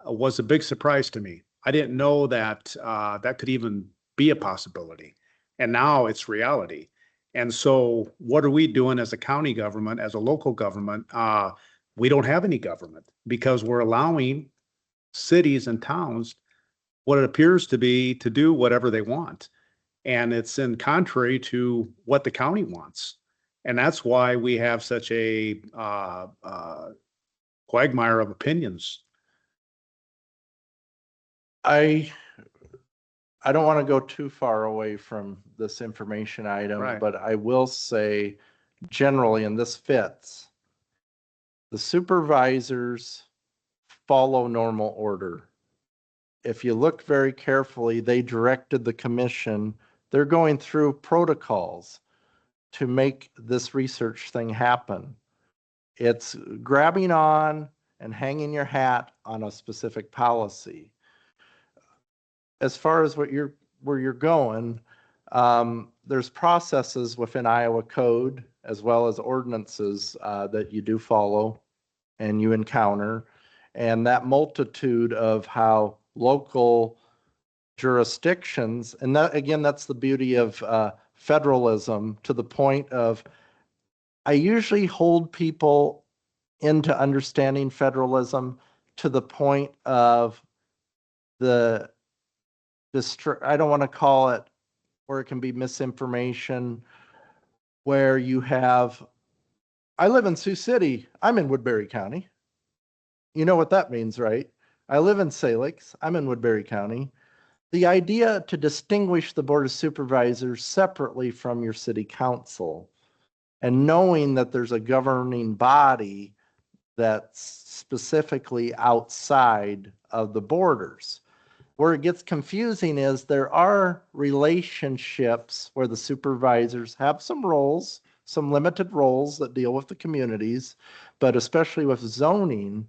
was a big surprise to me. I didn't know that that could even be a possibility. And now it's reality. And so what are we doing as a county government, as a local government? We don't have any government because we're allowing cities and towns what it appears to be to do whatever they want. And it's in contrary to what the county wants. And that's why we have such a quagmire of opinions. I don't want to go too far away from this information item, Right. but I will say generally, and this fits, the supervisors follow normal order. If you look very carefully, they directed the commission, they're going through protocols to make this research thing happen. It's grabbing on and hanging your hat on a specific policy. As far as where you're going, there's processes within Iowa code as well as ordinances that you do follow and you encounter, and that multitude of how local jurisdictions, and that again, that's the beauty of federalism, to the point of I usually hold people into understanding federalism to the point of the I don't want to call it where it can be misinformation, where you have, I live in Sioux City, I'm in Woodbury County. You know what that means, right? I live in Salix, I'm in Woodbury County. The idea to distinguish the Board of Supervisors separately from your city council and knowing that there's a governing body that's specifically outside of the borders. Where it gets confusing is there are relationships where the supervisors have some roles, some limited roles that deal with the communities, but especially with zoning,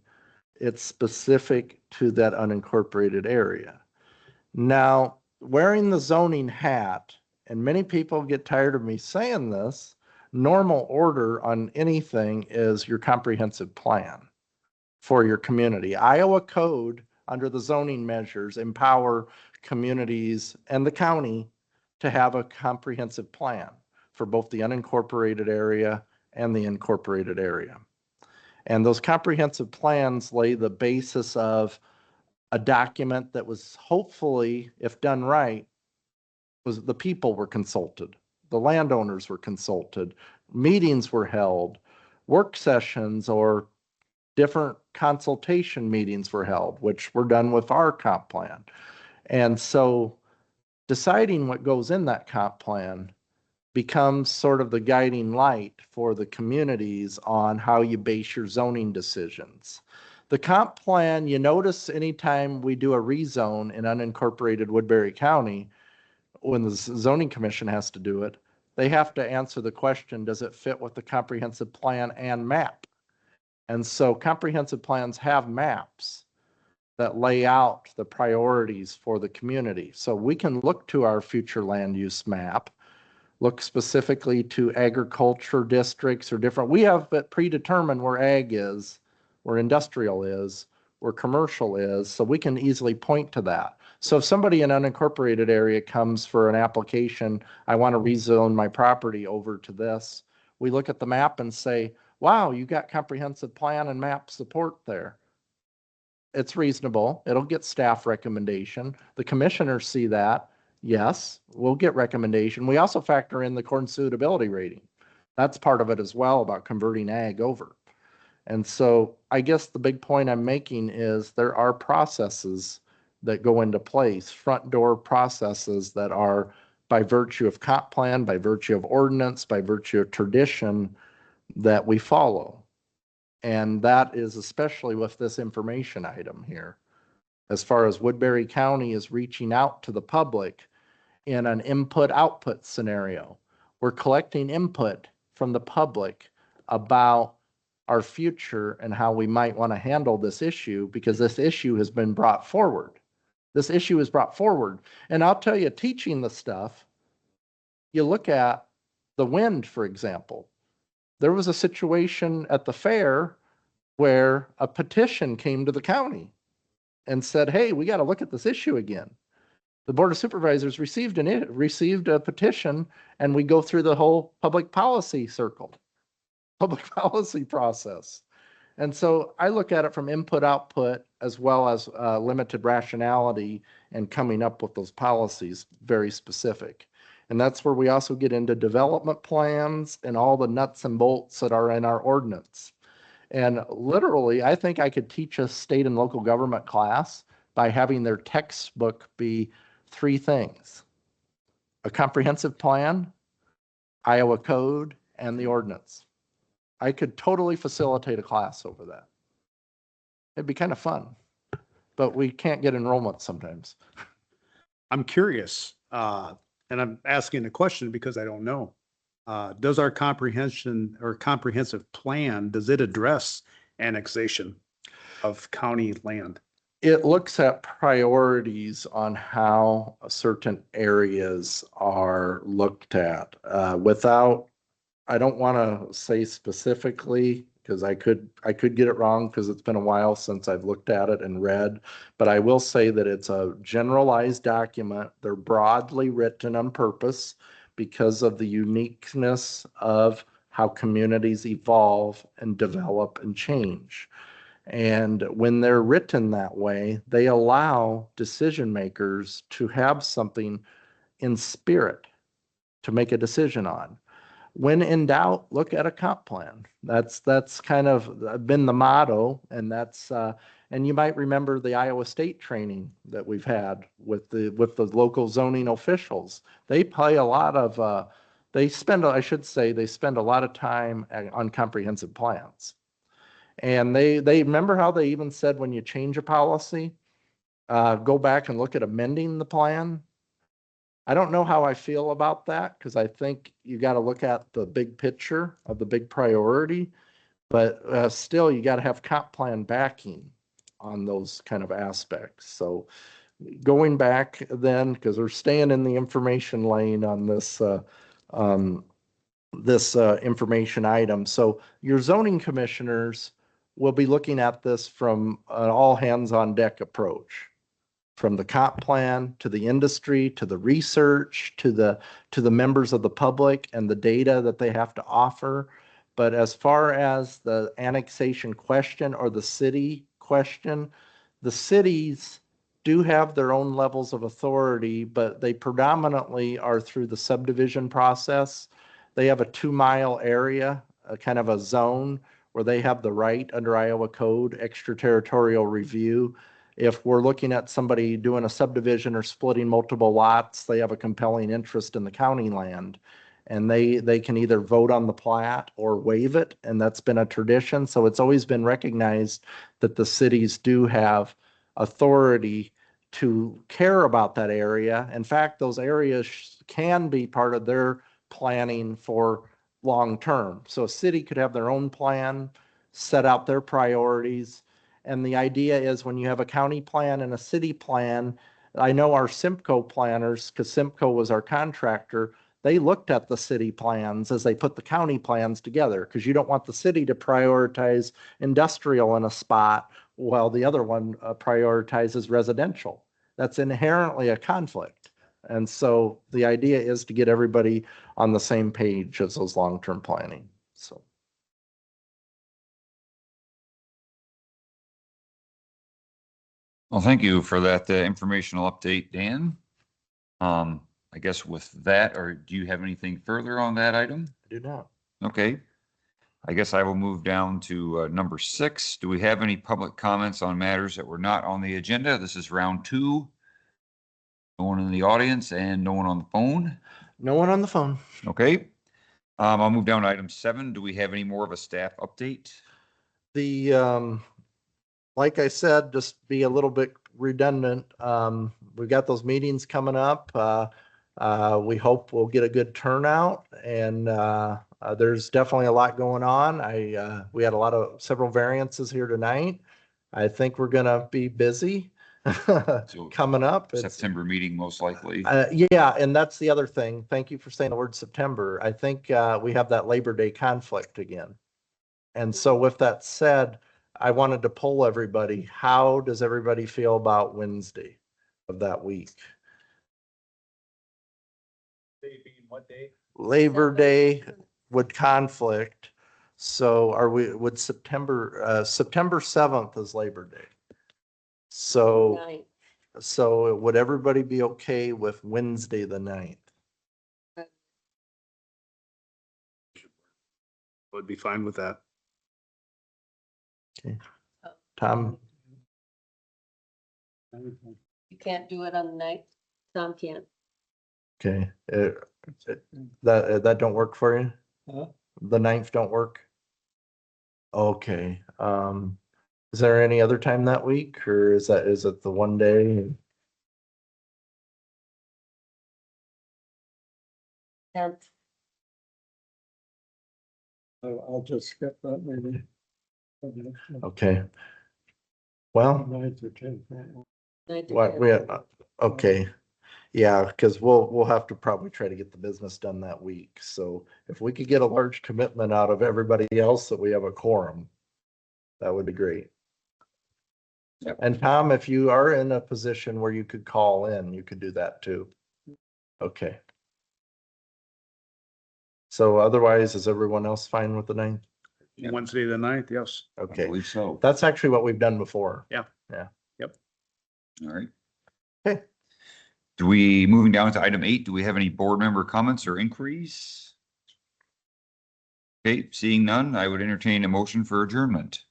it's specific to that unincorporated area. Now, wearing the zoning hat, and many people get tired of me saying this, normal order on anything is your comprehensive plan for your community. Iowa code under the zoning measures empower communities and the county to have a comprehensive plan for both the unincorporated area and the incorporated area. And those comprehensive plans lay the basis of a document that was hopefully, if done right, was the people were consulted, the landowners were consulted, meetings were held, work sessions or different consultation meetings were held, which were done with our comp plan. And so deciding what goes in that comp plan becomes sort of the guiding light for the communities on how you base your zoning decisions. The comp plan, you notice anytime we do a rezone in unincorporated Woodbury County, when the zoning commission has to do it, they have to answer the question, does it fit with the comprehensive plan and map? And so comprehensive plans have maps that lay out the priorities for the community. So we can look to our future land use map, look specifically to agriculture districts or different, we have it predetermined where ag is, where industrial is, where commercial is, so we can easily point to that. So if somebody in an unincorporated area comes for an application, I want to rezone my property over to this, we look at the map and say, wow, you got comprehensive plan and map support there. It's reasonable. It'll get staff recommendation. The commissioners see that. Yes, we'll get recommendation. We also factor in the corn suitability rating. That's part of it as well about converting ag over. And so I guess the big point I'm making is there are processes that go into place, front door processes that are by virtue of comp plan, by virtue of ordinance, by virtue of tradition that we follow. And that is especially with this information item here. As far as Woodbury County is reaching out to the public in an input-output scenario. We're collecting input from the public about our future and how we might want to handle this issue because this issue has been brought forward. This issue is brought forward. And I'll tell you, teaching the stuff, you look at the wind, for example. There was a situation at the fair where a petition came to the county and said, hey, we got to look at this issue again. The Board of Supervisors received a petition, and we go through the whole public policy circle, public policy process. And so I look at it from input output as well as limited rationality and coming up with those policies very specific. And that's where we also get into development plans and all the nuts and bolts that are in our ordinance. And literally, I think I could teach a state and local government class by having their textbook be three things: a comprehensive plan, Iowa code, and the ordinance. I could totally facilitate a class over that. It'd be kind of fun, but we can't get enrollment sometimes. I'm curious, and I'm asking the question because I don't know. Does our comprehensive plan, does it address annexation of county land? It looks at priorities on how certain areas are looked at. I don't want to say specifically because I could get it wrong because it's been a while since I've looked at it and read, but I will say that it's a generalized document. They're broadly written on purpose because of the uniqueness of how communities evolve and develop and change. And when they're written that way, they allow decision makers to have something in spirit to make a decision on. When in doubt, look at a comp plan. That's kind of been the motto, and and you might remember the Iowa State training that we've had with the local zoning officials. They play a lot of I should say, they spend a lot of time on comprehensive plans. And they remember how they even said when you change a policy, go back and look at amending the plan. I don't know how I feel about that because I think you got to look at the big picture of the big priority, but still you got to have comp plan backing on those kind of aspects. So going back then, because we're staying in the information lane on this information item. So your zoning commissioners will be looking at this from an all hands on deck approach, from the comp plan to the industry, to the research, to the members of the public and the data that they have to offer. But as far as the annexation question or the city question, the cities do have their own levels of authority, but they predominantly are through the subdivision process. They have a 2-mile area, a kind of a zone where they have the right under Iowa code, extraterritorial review. If we're looking at somebody doing a subdivision or splitting multiple lots, they have a compelling interest in the county land. And they can either vote on the plat or waive it. And that's been a tradition. So it's always been recognized that the cities do have authority to care about that area. In fact, those areas can be part of their planning for long term. So a city could have their own plan, set out their priorities. And the idea is when you have a county plan and a city plan, I know our Simcoe planners, because Simcoe was our contractor, they looked at the city plans as they put the county plans together, because you don't want the city to prioritize industrial in a spot while the other one prioritizes residential. That's inherently a conflict. And so the idea is to get everybody on the same page as those long-term planning. So. Well, thank you for that informational update, Dan. I guess with that, or do you have anything further on that item? I do not. Okay. I guess I will move down to number 6. Do we have any public comments on matters that were not on the agenda? This is round 2. No one in the audience and no one on the phone. No one on the phone. Okay. I'll move down to item 7. Do we have any more of a staff update? Like I said, just be a little bit redundant. We've got those meetings coming up. We hope we'll get a good turnout, and there's definitely a lot going on. We had several variances here tonight. I think we're gonna be busy coming up. September meeting, most likely. Yeah, and that's the other thing. Thank you for saying the word September. I think we have that Labor Day conflict again. And so with that said, I wanted to poll everybody. How does everybody feel about Wednesday of that week? What day? Labor Day would conflict. So would September 7th is Labor Day. So would everybody be okay with Wednesday the 9th? Would be fine with that. Okay. Tom, You can't do it on the night? Tom can't. okay. That don't work for you? Huh? The 9th don't work? Okay. Is there any other time that week, or is it the one day? Tenth. I'll just skip that maybe. Okay. Well, Ninth or tenth. okay. Yeah, because we'll have to probably try to get the business done that week. So if we could get a large commitment out of everybody else that we have a quorum, that would be great. Yep. And Tom, if you are in a position where you could call in, you could do that too. Okay. So otherwise, is everyone else fine with the 9th? Yep. Wednesday the 9th, yes. I Okay, believe so. that's actually what we've done before. All right. Okay. Moving down to item 8, do we have any board member comments or inquiries? Okay, seeing none, I would entertain a motion for adjournment.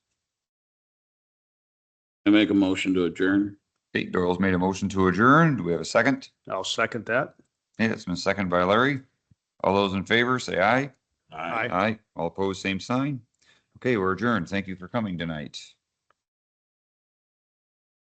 I make a motion to adjourn. Okay, Doyle's made a motion to adjourn. Do we have a second? I'll second that. Okay, that's been seconded by Larry. All those in favor, say aye. Aye. Aye. All opposed, same sign. Okay, we're adjourned. Thank you for coming tonight.